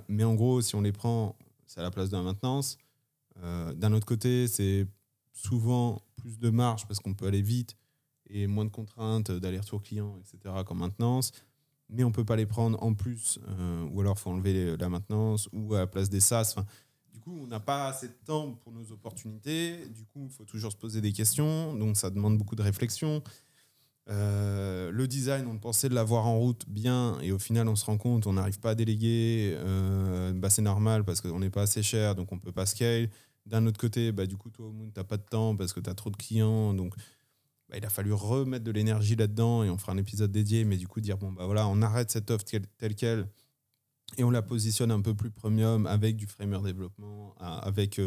C: Mais en gros, si on les prend, c'est à la place de la maintenance. D'un autre côté, c'est souvent plus de marge parce qu'on peut aller vite et moins de contraintes d'aller-retour client, etc. qu'en maintenance. Mais on ne peut pas les prendre en plus, ou alors il faut enlever la maintenance ou à la place des SaaS. Du coup, on n'a pas assez de temps pour nos opportunités. Du coup, il faut toujours se poser des questions. Donc, ça demande beaucoup de réflexion. Le design, on pensait de l'avoir en route bien, et au final on se rend compte on n'arrive pas à déléguer. C'est normal parce qu'on n'est pas assez cher, donc on peut pas scale. D'un autre côté, du coup toi, Moon, t'as pas de temps parce que t'as trop de clients, donc il a fallu remettre de l'énergie là-dedans, et on fera un épisode dédié, mais du coup dire voilà, on arrête cette offre telle quelle et on la positionne un peu plus premium avec du framework développement, avec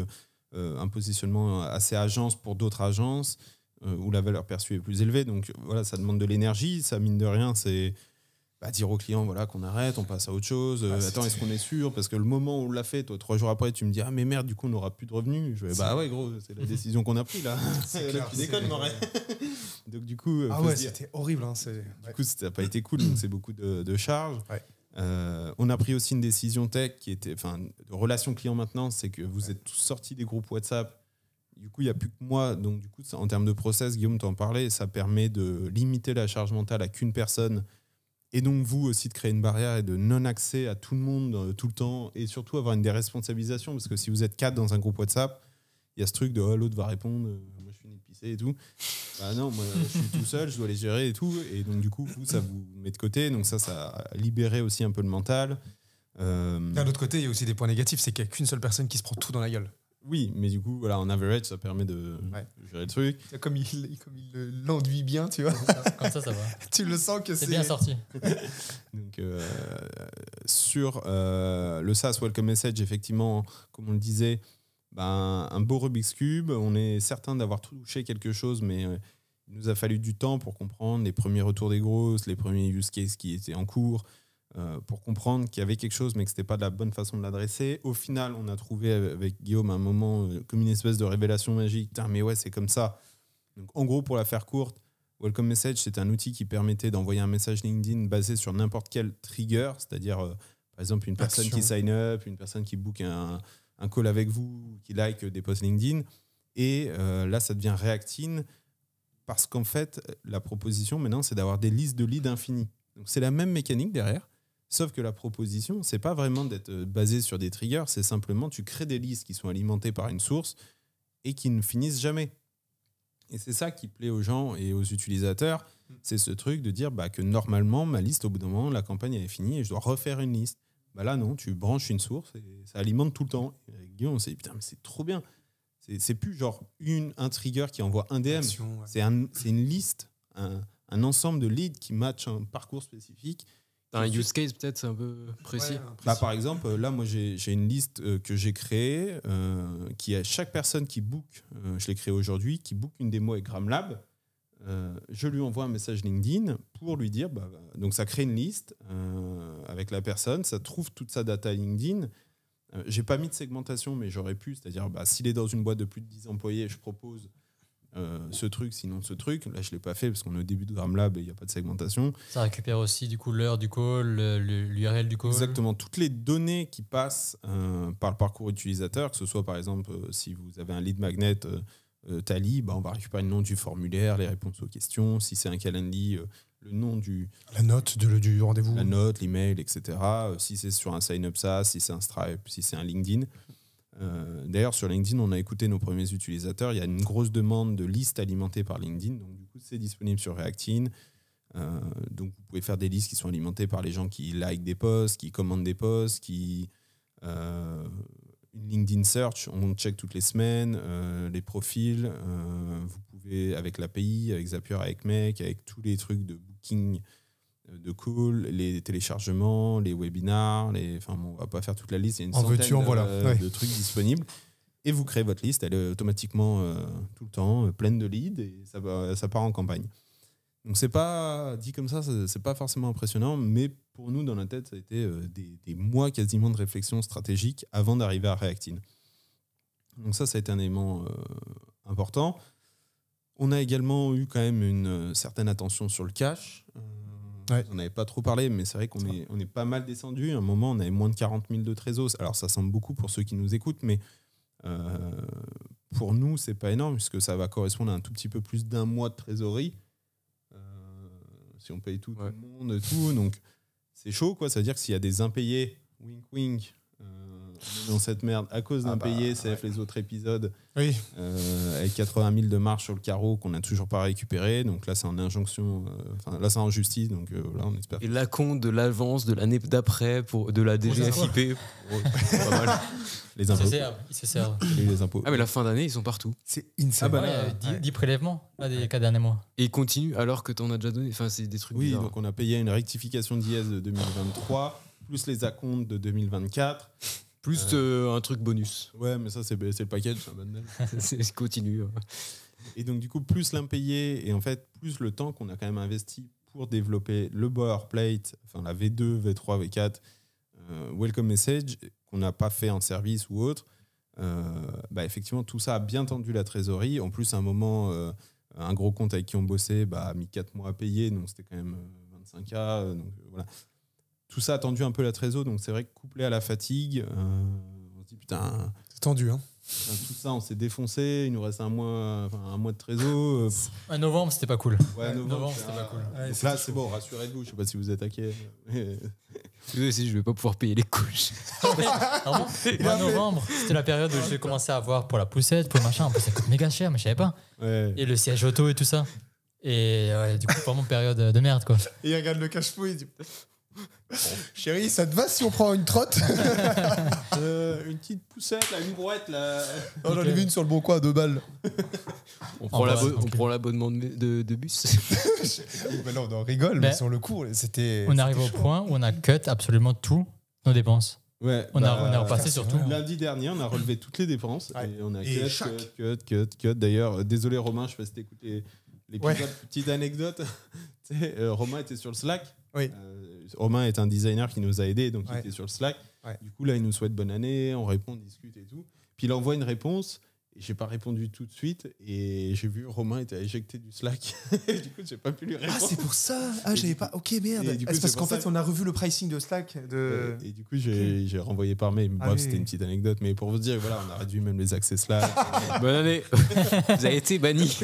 C: un positionnement assez agence pour d'autres agences, où la valeur perçue est plus élevée. Donc voilà, ça demande de l'énergie. Ça, mine de rien, c'est dire au client voilà, qu'on arrête, on passe à autre chose. Attends, est-ce qu'on est sûr? Parce que le moment où on l'a fait, toi, 3 jours après, tu me dis mais merde, du coup, on n'aura plus de revenus. Je vais ouais, gros, c'est la décision qu'on a prise là.
A: C'est clair,
C: tu déconnes, Moret. Donc du coup,
A: c'était horrible. Hein,
C: du coup, ça n'a pas été cool. Donc c'est beaucoup de charges.
A: Ouais.
C: On a pris aussi une décision tech qui était, de relation client maintenant, c'est que vous êtes tous sortis des groupes WhatsApp. Du coup, il n'y a plus que moi. Donc, du coup, ça, en termes de process, Guillaume t'en parlait, ça permet de limiter la charge mentale à qu'une personne. Et donc, vous aussi, de créer une barrière et de non-accès à tout le monde tout le temps. Et surtout, avoir une déresponsabilisation. Parce que si vous êtes 4 dans un groupe WhatsApp, il y a ce truc de l'autre va répondre, moi je finis de pisser et tout. Non, moi je suis tout seul, je dois les gérer et tout. Et donc, du coup, vous, ça vous met de côté. Donc, ça a libéré aussi un peu le mental.
A: D'un autre côté, il y a aussi des points négatifs, c'est qu'il n'y a qu'une seule personne qui se prend tout dans la gueule.
C: Oui, mais du coup, voilà, en average, ça permet de gérer le truc.
A: Comme il l'enduit bien, tu vois.
E: Comme ça va.
A: Tu le sens que
E: c'est bien sorti.
C: Donc, sur le SaaS Welcome Message, effectivement, comme on le disait, un beau Rubik's Cube. On est certain d'avoir touché quelque chose, mais il nous a fallu du temps pour comprendre les premiers retours des grosses, les premiers use cases qui étaient en cours, pour comprendre qu'il y avait quelque chose, mais que ce n'était pas de la bonne façon de l'adresser. Au final, on a trouvé avec Guillaume un moment comme une espèce de révélation magique. Putain, mais ouais, c'est comme ça. Donc, en gros, pour la faire courte, Welcome Message, c'est un outil qui permettait d'envoyer un message LinkedIn basé sur n'importe quel trigger, c'est-à-dire, par exemple, une personne qui sign up, une personne qui book un call avec vous, qui like des posts LinkedIn. Et là, ça devient Reactine, parce qu'en fait, la proposition, maintenant, c'est d'avoir des listes de leads infinies. Donc, c'est la même mécanique derrière. Sauf que la proposition, c'est pas vraiment d'être basé sur des triggers, c'est simplement tu crées des listes qui sont alimentées par une source et qui ne finissent jamais. Et c'est ça qui plaît aux gens et aux utilisateurs, c'est ce truc de dire que normalement, ma liste, au bout d'un moment, la campagne elle est finie et je dois refaire une liste. Là, non, tu branches une source et ça alimente tout le temps. Et avec Guillaume, on s'est dit, putain, mais c'est trop bien. C'est plus genre un trigger qui envoie un DM, c'est une liste, un ensemble de leads qui matchent un parcours spécifique.
B: Un use case peut-être, c'est un peu précis.
C: Par exemple, là, moi, j'ai une liste que j'ai créée qui a chaque personne qui book, je l'ai créée aujourd'hui, qui book une démo avec GramLab. Je lui envoie un message LinkedIn pour lui dire, donc ça crée une liste avec la personne, ça trouve toute sa data LinkedIn. J'ai pas mis de segmentation, mais j'aurais pu, c'est-à-dire s'il est dans une boîte de plus de 10 employés, je propose ce truc, sinon ce truc. Là, je l'ai pas fait parce qu'on est au début de GramLab et il n'y a pas de segmentation.
E: Ça récupère aussi du coup l'heure du call, l'URL du call.
C: Exactement, toutes les données qui passent par le parcours utilisateur, que ce soit par exemple si vous avez un lead magnet Tally, on va récupérer le nom du formulaire, les réponses aux questions. Si c'est un Calendly, le nom
A: la note du rendez-vous,
C: la note, l'email, etc. Si c'est sur un sign-up SaaS, si c'est un Stripe, si c'est un LinkedIn. D'ailleurs, sur LinkedIn, on a écouté nos premiers utilisateurs. Il y a une grosse demande de listes alimentées par LinkedIn. Donc, du coup, c'est disponible sur Reactine. Donc, vous pouvez faire des listes qui sont alimentées par les gens qui like des posts, qui commandent des posts, qui... une LinkedIn Search, on check toutes les semaines, les profils. Vous pouvez, avec l'API, avec Zapier, avec Make, avec tous les trucs de booking, de calls, les téléchargements, les webinars, on va pas faire toute la liste, il y a une centaine de trucs disponibles. Et vous créez votre liste, elle est automatiquement tout le temps pleine de leads et ça part en campagne. Donc c'est pas dit comme ça, c'est pas forcément impressionnant, mais pour nous dans la tête, ça a été des mois quasiment de réflexion stratégique avant d'arriver à Reactine. Donc ça a été un élément important. On a également eu quand même une certaine attention sur le cash. On n'avait pas trop parlé, mais c'est vrai qu'on est pas mal descendu. À un moment, on avait moins de 40 000 de trésor. Alors ça semble beaucoup pour ceux qui nous écoutent, mais pour nous, c'est pas énorme, puisque ça va correspondre à un tout petit peu plus d'un mois de trésorerie. Si on paye tout le monde, tout. Donc c'est chaud, quoi. Ça veut dire que s'il y a des impayés, wink wink, on est dans cette merde à cause d'impayés, CF les autres épisodes, avec 80 000 de marge sur le carreau qu'on n'a toujours pas récupéré. Donc là, c'est en injonction, là, c'est en justice. Donc là, on espère.
B: Et l'acompte de l'avance de l'année d'après de la DGFIP. Pas mal.
C: Les impôts.
E: Ils se servent.
C: Les impôts.
B: Ah, mais la fin d'année, ils sont partout.
A: C'est insane.
E: 10 prélèvements des 4 derniers mois.
B: Et ils continuent alors que t'en as déjà donné. Enfin, c'est des trucs bizarres.
C: Donc on a payé une rectification d'IS de 2023, plus les acomptes de 2024.
B: Plus un truc bonus.
C: Ouais, mais ça, c'est le package, c'est un bundle.
B: C'est continu.
C: Et donc, du coup, plus l'impayé et en fait, plus le temps qu'on a quand même investi pour développer le boilerplate, enfin la V2, V3, V4, welcome message, qu'on n'a pas fait en service ou autre, effectivement, tout ça a bien tendu la trésorerie. En plus, à un moment, un gros compte avec qui on bossait a mis 4 mois à payer, donc c'était quand même 25K. Donc, voilà. Tout ça a tendu un peu la trésor, donc c'est vrai que couplé à la fatigue, on se dit putain.
A: C'est tendu, hein.
C: Tout ça, on s'est défoncé, il nous reste un mois de trésor.
E: Novembre, c'était pas cool.
C: Ouais, novembre,
E: c'était pas cool.
C: Ouais, donc là, c'est bon, rassurez-vous, je sais pas si vous êtes inquiets.
B: Si je vais pas pouvoir payer les couches.
E: Novembre, c'était la période où j'ai commencé à avoir pour la poussette, pour le machin. En plus, ça coûte méga cher, mais je savais pas.
C: Ouais.
E: Et le siège auto et tout ça. Et du coup, vraiment période de merde, quoi.
A: Et il regarde le cash flow, il dit chérie, ça te va si on prend une trotte?
C: Une petite poussette, là, une brouette, là.
A: Oh, j'en ai vu une sur le bon coin à 2 balles.
B: On prend l'abonnement de bus.
A: Mais là, on en rigole, mais sur le coup, c'était.
E: On arrive au point où on a cut absolument tout nos dépenses.
C: Ouais,
E: on a repassé sur tout.
C: Lundi dernier, on a relevé toutes les dépenses et on a cut. D'ailleurs, désolé Romain, je sais pas si t'écoutes l'épisode. Petite anecdote. Romain était sur le Slack.
A: Oui.
C: Romain est un designer qui nous a aidés, donc il était sur le Slack.
A: Ouais.
C: Du coup, là, il nous souhaite bonne année, on répond, on discute et tout. Puis il envoie une réponse, et j'ai pas répondu tout de suite, et j'ai vu Romain était éjecté du Slack. Et du coup, j'ai pas pu lui répondre.
A: Ah, c'est pour ça. Ah, j'avais pas. Ok, merde. C'est parce qu'en fait, on a revu le pricing de Slack.
C: Et du coup, j'ai renvoyé par mail. Bref, c'était une petite anecdote, mais pour vous dire, voilà, on a réduit même les accès Slack.
B: Bonne année. Vous avez été banni.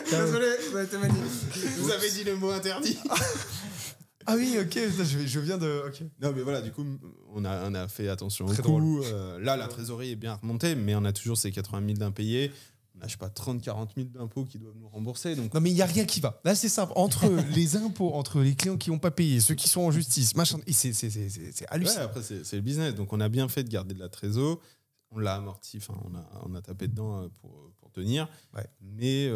A: Désolé, vous avez été banni.
C: Vous avez dit le mot interdit.
A: Ah oui, ok, je viens de. Okay.
C: Non, mais voilà, du coup, on a fait attention au coût. Là, la trésorerie est bien remontée, mais on a toujours ces 80 000 d'impayés. On a, je sais pas, 30-40 000 d'impôts qui doivent nous rembourser. Donc...
A: Non, mais il n'y a rien qui va. Là, c'est simple. Entre les impôts, entre les clients qui n'ont pas payé, ceux qui sont en justice, machin, c'est hallucinant.
C: Ouais, après, c'est le business. Donc, on a bien fait de garder de la trésor. On l'a amorti, on a tapé dedans pour tenir. Ouais. Mais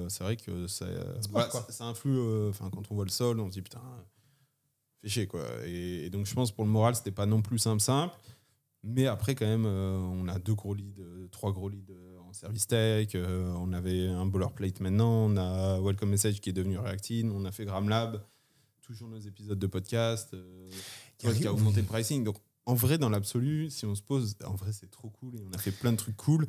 C: c'est vrai que ça influe. Quand on voit le sol, on se dit putain. Fait chier, quoi. Et donc, je pense pour le moral, c'était pas non plus simple. Mais après, quand même, on a 3 gros leads en service tech. On avait un boilerplate maintenant. On a Welcome Message qui est devenu Reactine. On a fait GramLab. Toujours nos épisodes de podcast. Qui a augmenté le pricing. Donc, en vrai, dans l'absolu, si on se pose, en vrai, c'est trop cool. Et on a fait plein de trucs cool.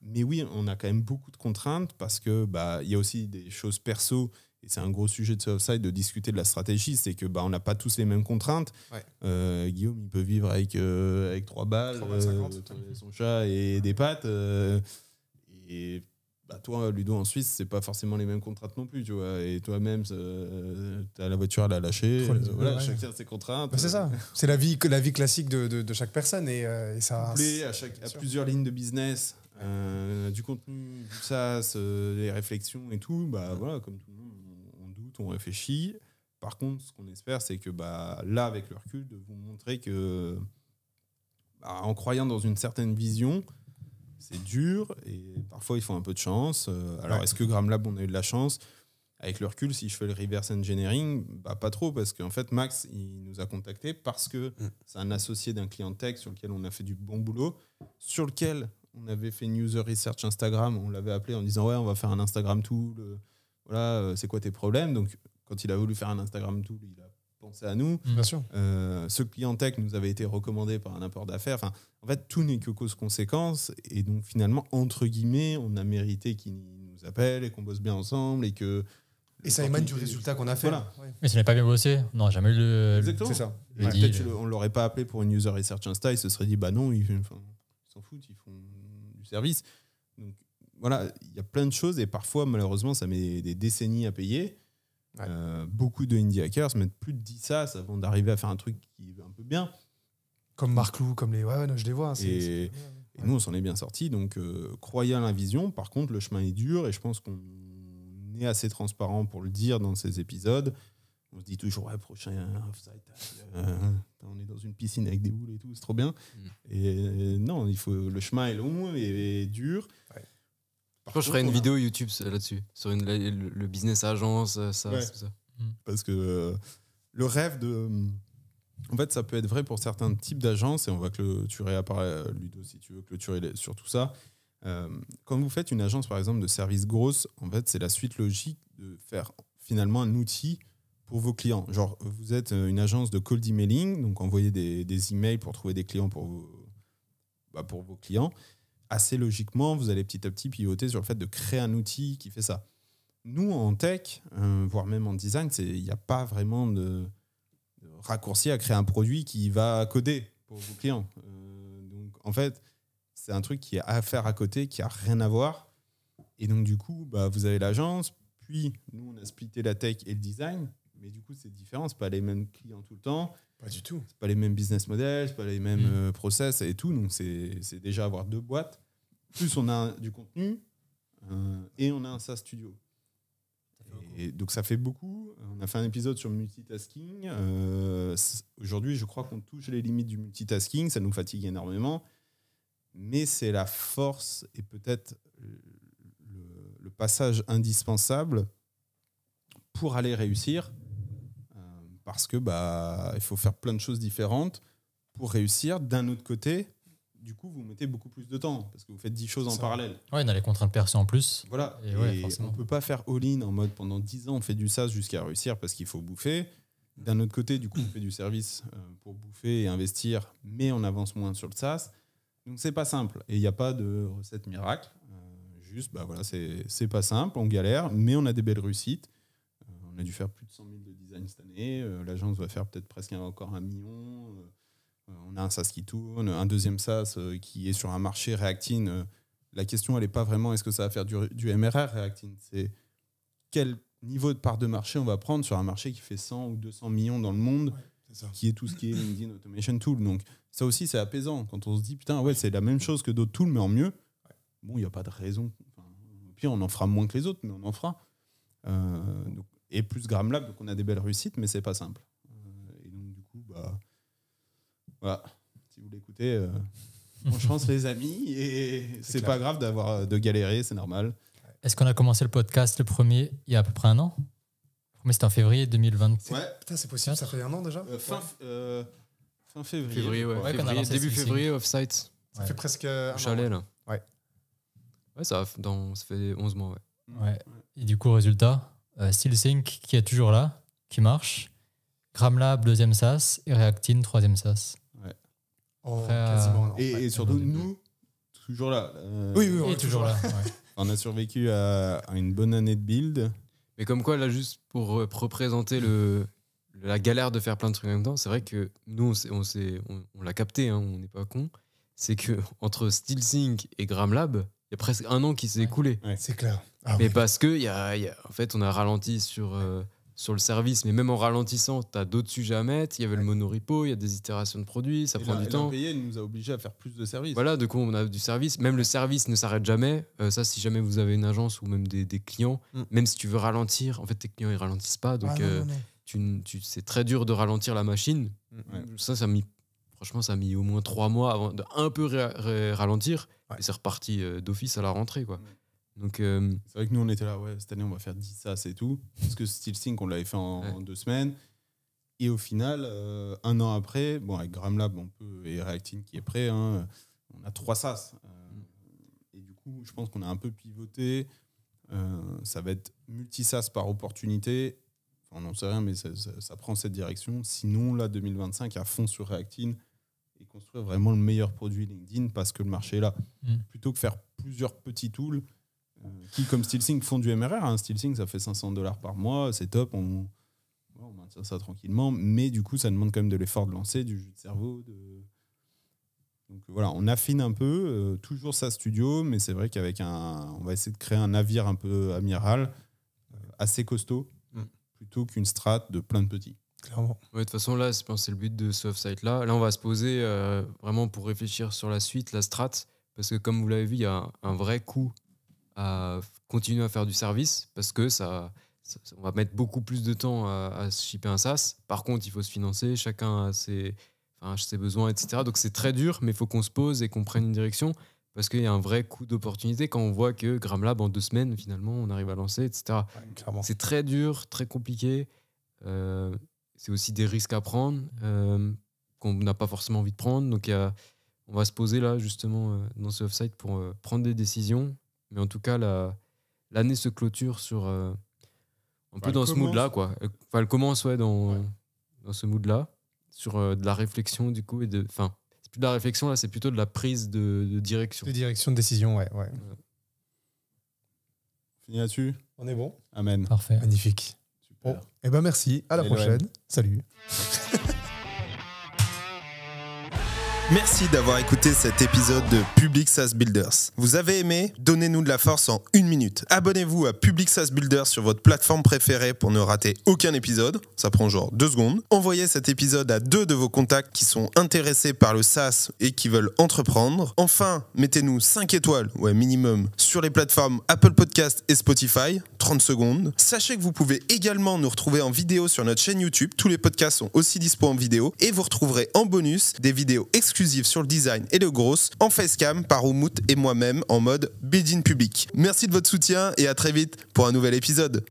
C: Mais oui, on a quand même beaucoup de contraintes parce que il y a aussi des choses perso. Et c'est un gros sujet de ce offside de discuter de la stratégie, c'est que on n'a pas tous les mêmes contraintes. Ouais. Guillaume, il peut vivre avec 3 balles, son chat et des pâtes. Et toi, Ludo, en Suisse, c'est pas forcément les mêmes contraintes non plus, tu vois. Et toi-même, t'as la voiture à la lâcher. Voilà, chacun ses contraintes.
A: C'est ça. C'est la vie classique de chaque personne et ça.
C: Couplé à plusieurs lignes de business, du contenu, du SaaS, les réflexions et tout. Voilà, comme tout le monde. On réfléchit. Par contre, ce qu'on espère, c'est que là, avec le recul, de vous montrer que en croyant dans une certaine vision, c'est dur et parfois il faut un peu de chance. Alors, est-ce que GramLab, on a eu de la chance? Avec le recul, si je fais le reverse engineering, bah, pas trop, parce qu'en fait, Max, il nous a contactés parce que c'est un associé d'un client tech sur lequel on a fait du bon boulot, sur lequel on avait fait une user research Instagram, on l'avait appelé en disant ouais, on va faire un Instagram tool, voilà, c'est quoi tes problèmes? Donc, quand il a voulu faire un Instagram tool, il a pensé à nous.
A: Bien sûr.
C: Ce client tech nous avait été recommandé par un apport d'affaires. Enfin, en fait, tout n'est que cause-conséquence. Et donc, finalement, entre guillemets, on a mérité qu'il nous appelle et qu'on bosse bien ensemble et que.
A: Et ça émane du résultat qu'on a fait.
C: Voilà.
A: Ouais.
E: Mais si on n'est pas bien bossé, on n'aurait jamais eu le.
C: Exactement.
A: C'est ça.
C: Et peut-être on ne l'aurait pas appelé pour une user research Insta, il se serait dit bah non, ils s'en foutent, ils font du service. Donc voilà, il y a plein de choses et parfois, malheureusement, ça met des décennies à payer. Ouais. Beaucoup de indie hackers mettent plus de 10 SaaS avant d'arriver à faire un truc qui va un peu bien.
A: Comme Marc Lou, comme les. Ouais, non, je les vois.
C: Et nous, on s'en est bien sortis. Donc, croyez à la vision. Par contre, le chemin est dur et je pense qu'on est assez transparent pour le dire dans ces épisodes. On se dit toujours, ouais, prochain offsite, on est dans une piscine avec des boules et tout, c'est trop bien. Et non, le chemin est long et dur. Ouais.
B: Je crois que je ferai une vidéo YouTube là-dessus, sur le business agence, ça,
C: ouais.
B: tout ça.
C: Parce que le rêve de... En fait, ça peut être vrai pour certains types d'agences, et on va clôturer, à part Ludo, si tu veux clôturer sur tout ça. Quand vous faites une agence, par exemple, de services grosses, en fait, c'est la suite logique de faire finalement un outil pour vos clients. Genre, vous êtes une agence de cold emailing, donc envoyer des emails pour trouver des clients pour vos clients. Assez logiquement, vous allez petit à petit pivoter sur le fait de créer un outil qui fait ça. Nous, en tech, voire même en design, il n'y a pas vraiment de raccourci à créer un produit qui va coder pour vos clients. Donc, en fait, c'est un truc qui est à faire à côté, qui n'a rien à voir. Et donc, du coup, vous avez l'agence, puis nous, on a splitté la tech et le design. Mais du coup, c'est différent. Ce pas les mêmes clients tout le temps.
A: Pas du tout.
C: C'est pas les mêmes business models, c'est pas les mêmes process et tout. Donc, c'est déjà avoir 2 boîtes. Plus, on a du contenu et on a un SaaS studio. Et donc, ça fait beaucoup. On a fait un épisode sur le multitasking. Aujourd'hui, je crois qu'on touche les limites du multitasking. Ça nous fatigue énormément. Mais c'est la force et peut-être le passage indispensable pour aller réussir. Parce que il faut faire plein de choses différentes pour réussir. D'un autre côté, du coup, vous mettez beaucoup plus de temps parce que vous faites 10 choses en parallèle.
E: Ouais, on a les contraintes perso en plus.
C: Voilà. Et on ne peut pas faire all-in en mode pendant 10 ans, on fait du SaaS jusqu'à réussir parce qu'il faut bouffer. D'un autre côté, du coup, on fait du service pour bouffer et investir, mais on avance moins sur le SaaS. Donc, c'est pas simple. Et il n'y a pas de recette miracle. Juste, c'est pas simple, on galère, mais on a des belles réussites. On a dû faire plus de 100 000 de design cette année. L'agence va faire peut-être presque encore 1 million. On a un SaaS qui tourne, un deuxième SaaS qui est sur un marché Reactine. La question, elle n'est pas vraiment est-ce que ça va faire du MRR Reactine. C'est quel niveau de part de marché on va prendre sur un marché qui fait 100 ou 200 millions dans le monde, qui est tout ce qui est LinkedIn Automation Tool. Donc ça aussi, c'est apaisant. Quand on se dit, putain, ouais, c'est la même chose que d'autres tools, mais en mieux. Bon, il n'y a pas de raison. Au pire, on en fera moins que les autres, mais on en fera. Et plus GramLab, donc on a des belles réussites, mais c'est pas simple. Et donc, du coup, voilà. Si vous l'écoutez, bonne chance les amis. Et c'est pas grave de galérer, c'est normal.
E: Est-ce qu'on a commencé le podcast le premier il y a à peu près 1 an? Le premier, c'était en février 2020.
A: Ouais, putain, c'est possible, ça fait 1 an déjà.
C: Fin février.
B: Début février, offsite.
A: Ça fait presque
B: un chalet, là.
A: Ouais.
B: Ouais, ça fait 11 mois,
E: ouais. Et du coup, résultat, SteelSync qui est toujours là, qui marche. GramLab, 2e SaaS, et Reactine, 3e SaaS.
C: Ouais.
A: Quasiment.
C: Et surtout, nous, toujours là.
E: Oui, on est toujours là. Ouais.
C: On a survécu à une bonne année de build.
B: Mais comme quoi, là, juste pour représenter la galère de faire plein de trucs en même temps, c'est vrai que nous, on l'a capté, hein, on n'est pas cons. C'est qu'entre SteelSync et GramLab, il y a presque 1 an qui s'est écoulé.
A: Ouais. C'est clair.
B: Mais parce que en fait, on a ralenti sur le service, mais même en ralentissant, tu as d'autres sujets à mettre. Il y avait le monorepo, il y a des itérations de produits, ça prend du temps.
C: L'impayé nous a obligés à faire plus de services.
B: Voilà, du coup, on a du service. Même le service ne s'arrête jamais. Ça, si jamais vous avez une agence ou même des clients, même si tu veux ralentir, en fait, tes clients, ils ralentissent pas. Donc, c'est très dur de ralentir la machine. Ça a mis au moins 3 mois avant d'un peu ralentir. Et c'est reparti d'office à la rentrée, quoi. Donc,
C: c'est vrai que nous, on était là, cette année, on va faire 10 SaaS et tout. Parce que SteelSync, on l'avait fait en 2 semaines. Et au final, 1 an après, avec GramLab et Reactine qui est prêt, on a 3 SaaS. Et du coup, je pense qu'on a un peu pivoté. Ça va être multi-SaaS par opportunité. Enfin, on n'en sait rien, mais ça prend cette direction. Sinon, là, 2025, à fond sur Reactine et construire vraiment le meilleur produit LinkedIn parce que le marché est là. Plutôt que faire plusieurs petits tools qui, comme SteelSync, font du MRR. SteelSync, ça fait $500 par mois, c'est top, on maintient ça tranquillement, mais du coup, ça demande quand même de l'effort de lancer, du jus de cerveau. Donc voilà, on affine un peu, toujours ça studio, mais c'est vrai qu'avec on va essayer de créer un navire un peu amiral, assez costaud, plutôt qu'une strate de plein de petits.
A: Clairement.
B: Ouais, de toute façon, là, je pense que c'est le but de ce off-site-là. Là, on va se poser vraiment pour réfléchir sur la suite, la strat, parce que comme vous l'avez vu, il y a un vrai coût à continuer à faire du service, parce que on va mettre beaucoup plus de temps à shipper un SaaS. Par contre, il faut se financer, chacun a ses besoins, etc. Donc c'est très dur, mais il faut qu'on se pose et qu'on prenne une direction, parce qu'il y a un vrai coût d'opportunité quand on voit que GramLab, en 2 semaines, finalement, on arrive à lancer, etc. Ouais, c'est très dur, très compliqué. C'est aussi des risques à prendre qu'on n'a pas forcément envie de prendre. Donc on va se poser là, justement, dans ce off-site pour prendre des décisions. Mais en tout cas, l'année se clôture sur... un peu dans ce mood-là, quoi. Enfin, elle commence, dans ce mood-là, sur de la réflexion, du coup, enfin, c'est plus de la réflexion, là, c'est plutôt de la prise de direction.
A: De direction, de décision, ouais.
C: Fini là-dessus ?
A: On est bon ?
C: Amen.
E: Parfait.
A: Magnifique.
C: Super.
A: Bon, merci. À la prochaine. Salut.
D: Merci d'avoir écouté cet épisode de Public SaaS Builders. Vous avez aimé ? Donnez-nous de la force en 1 minute. Abonnez-vous à Public SaaS Builders sur votre plateforme préférée pour ne rater aucun épisode. Ça prend genre 2 secondes. Envoyez cet épisode à 2 de vos contacts qui sont intéressés par le SaaS et qui veulent entreprendre. Enfin, mettez-nous 5 étoiles, minimum, sur les plateformes Apple Podcast et Spotify. 30 secondes. Sachez que vous pouvez également nous retrouver en vidéo sur notre chaîne YouTube. Tous les podcasts sont aussi dispo en vidéo. Et vous retrouverez en bonus des vidéos exclusives sur le design et le gross en facecam par Oumout et moi-même en mode build-in public. Merci de votre soutien et à très vite pour un nouvel épisode.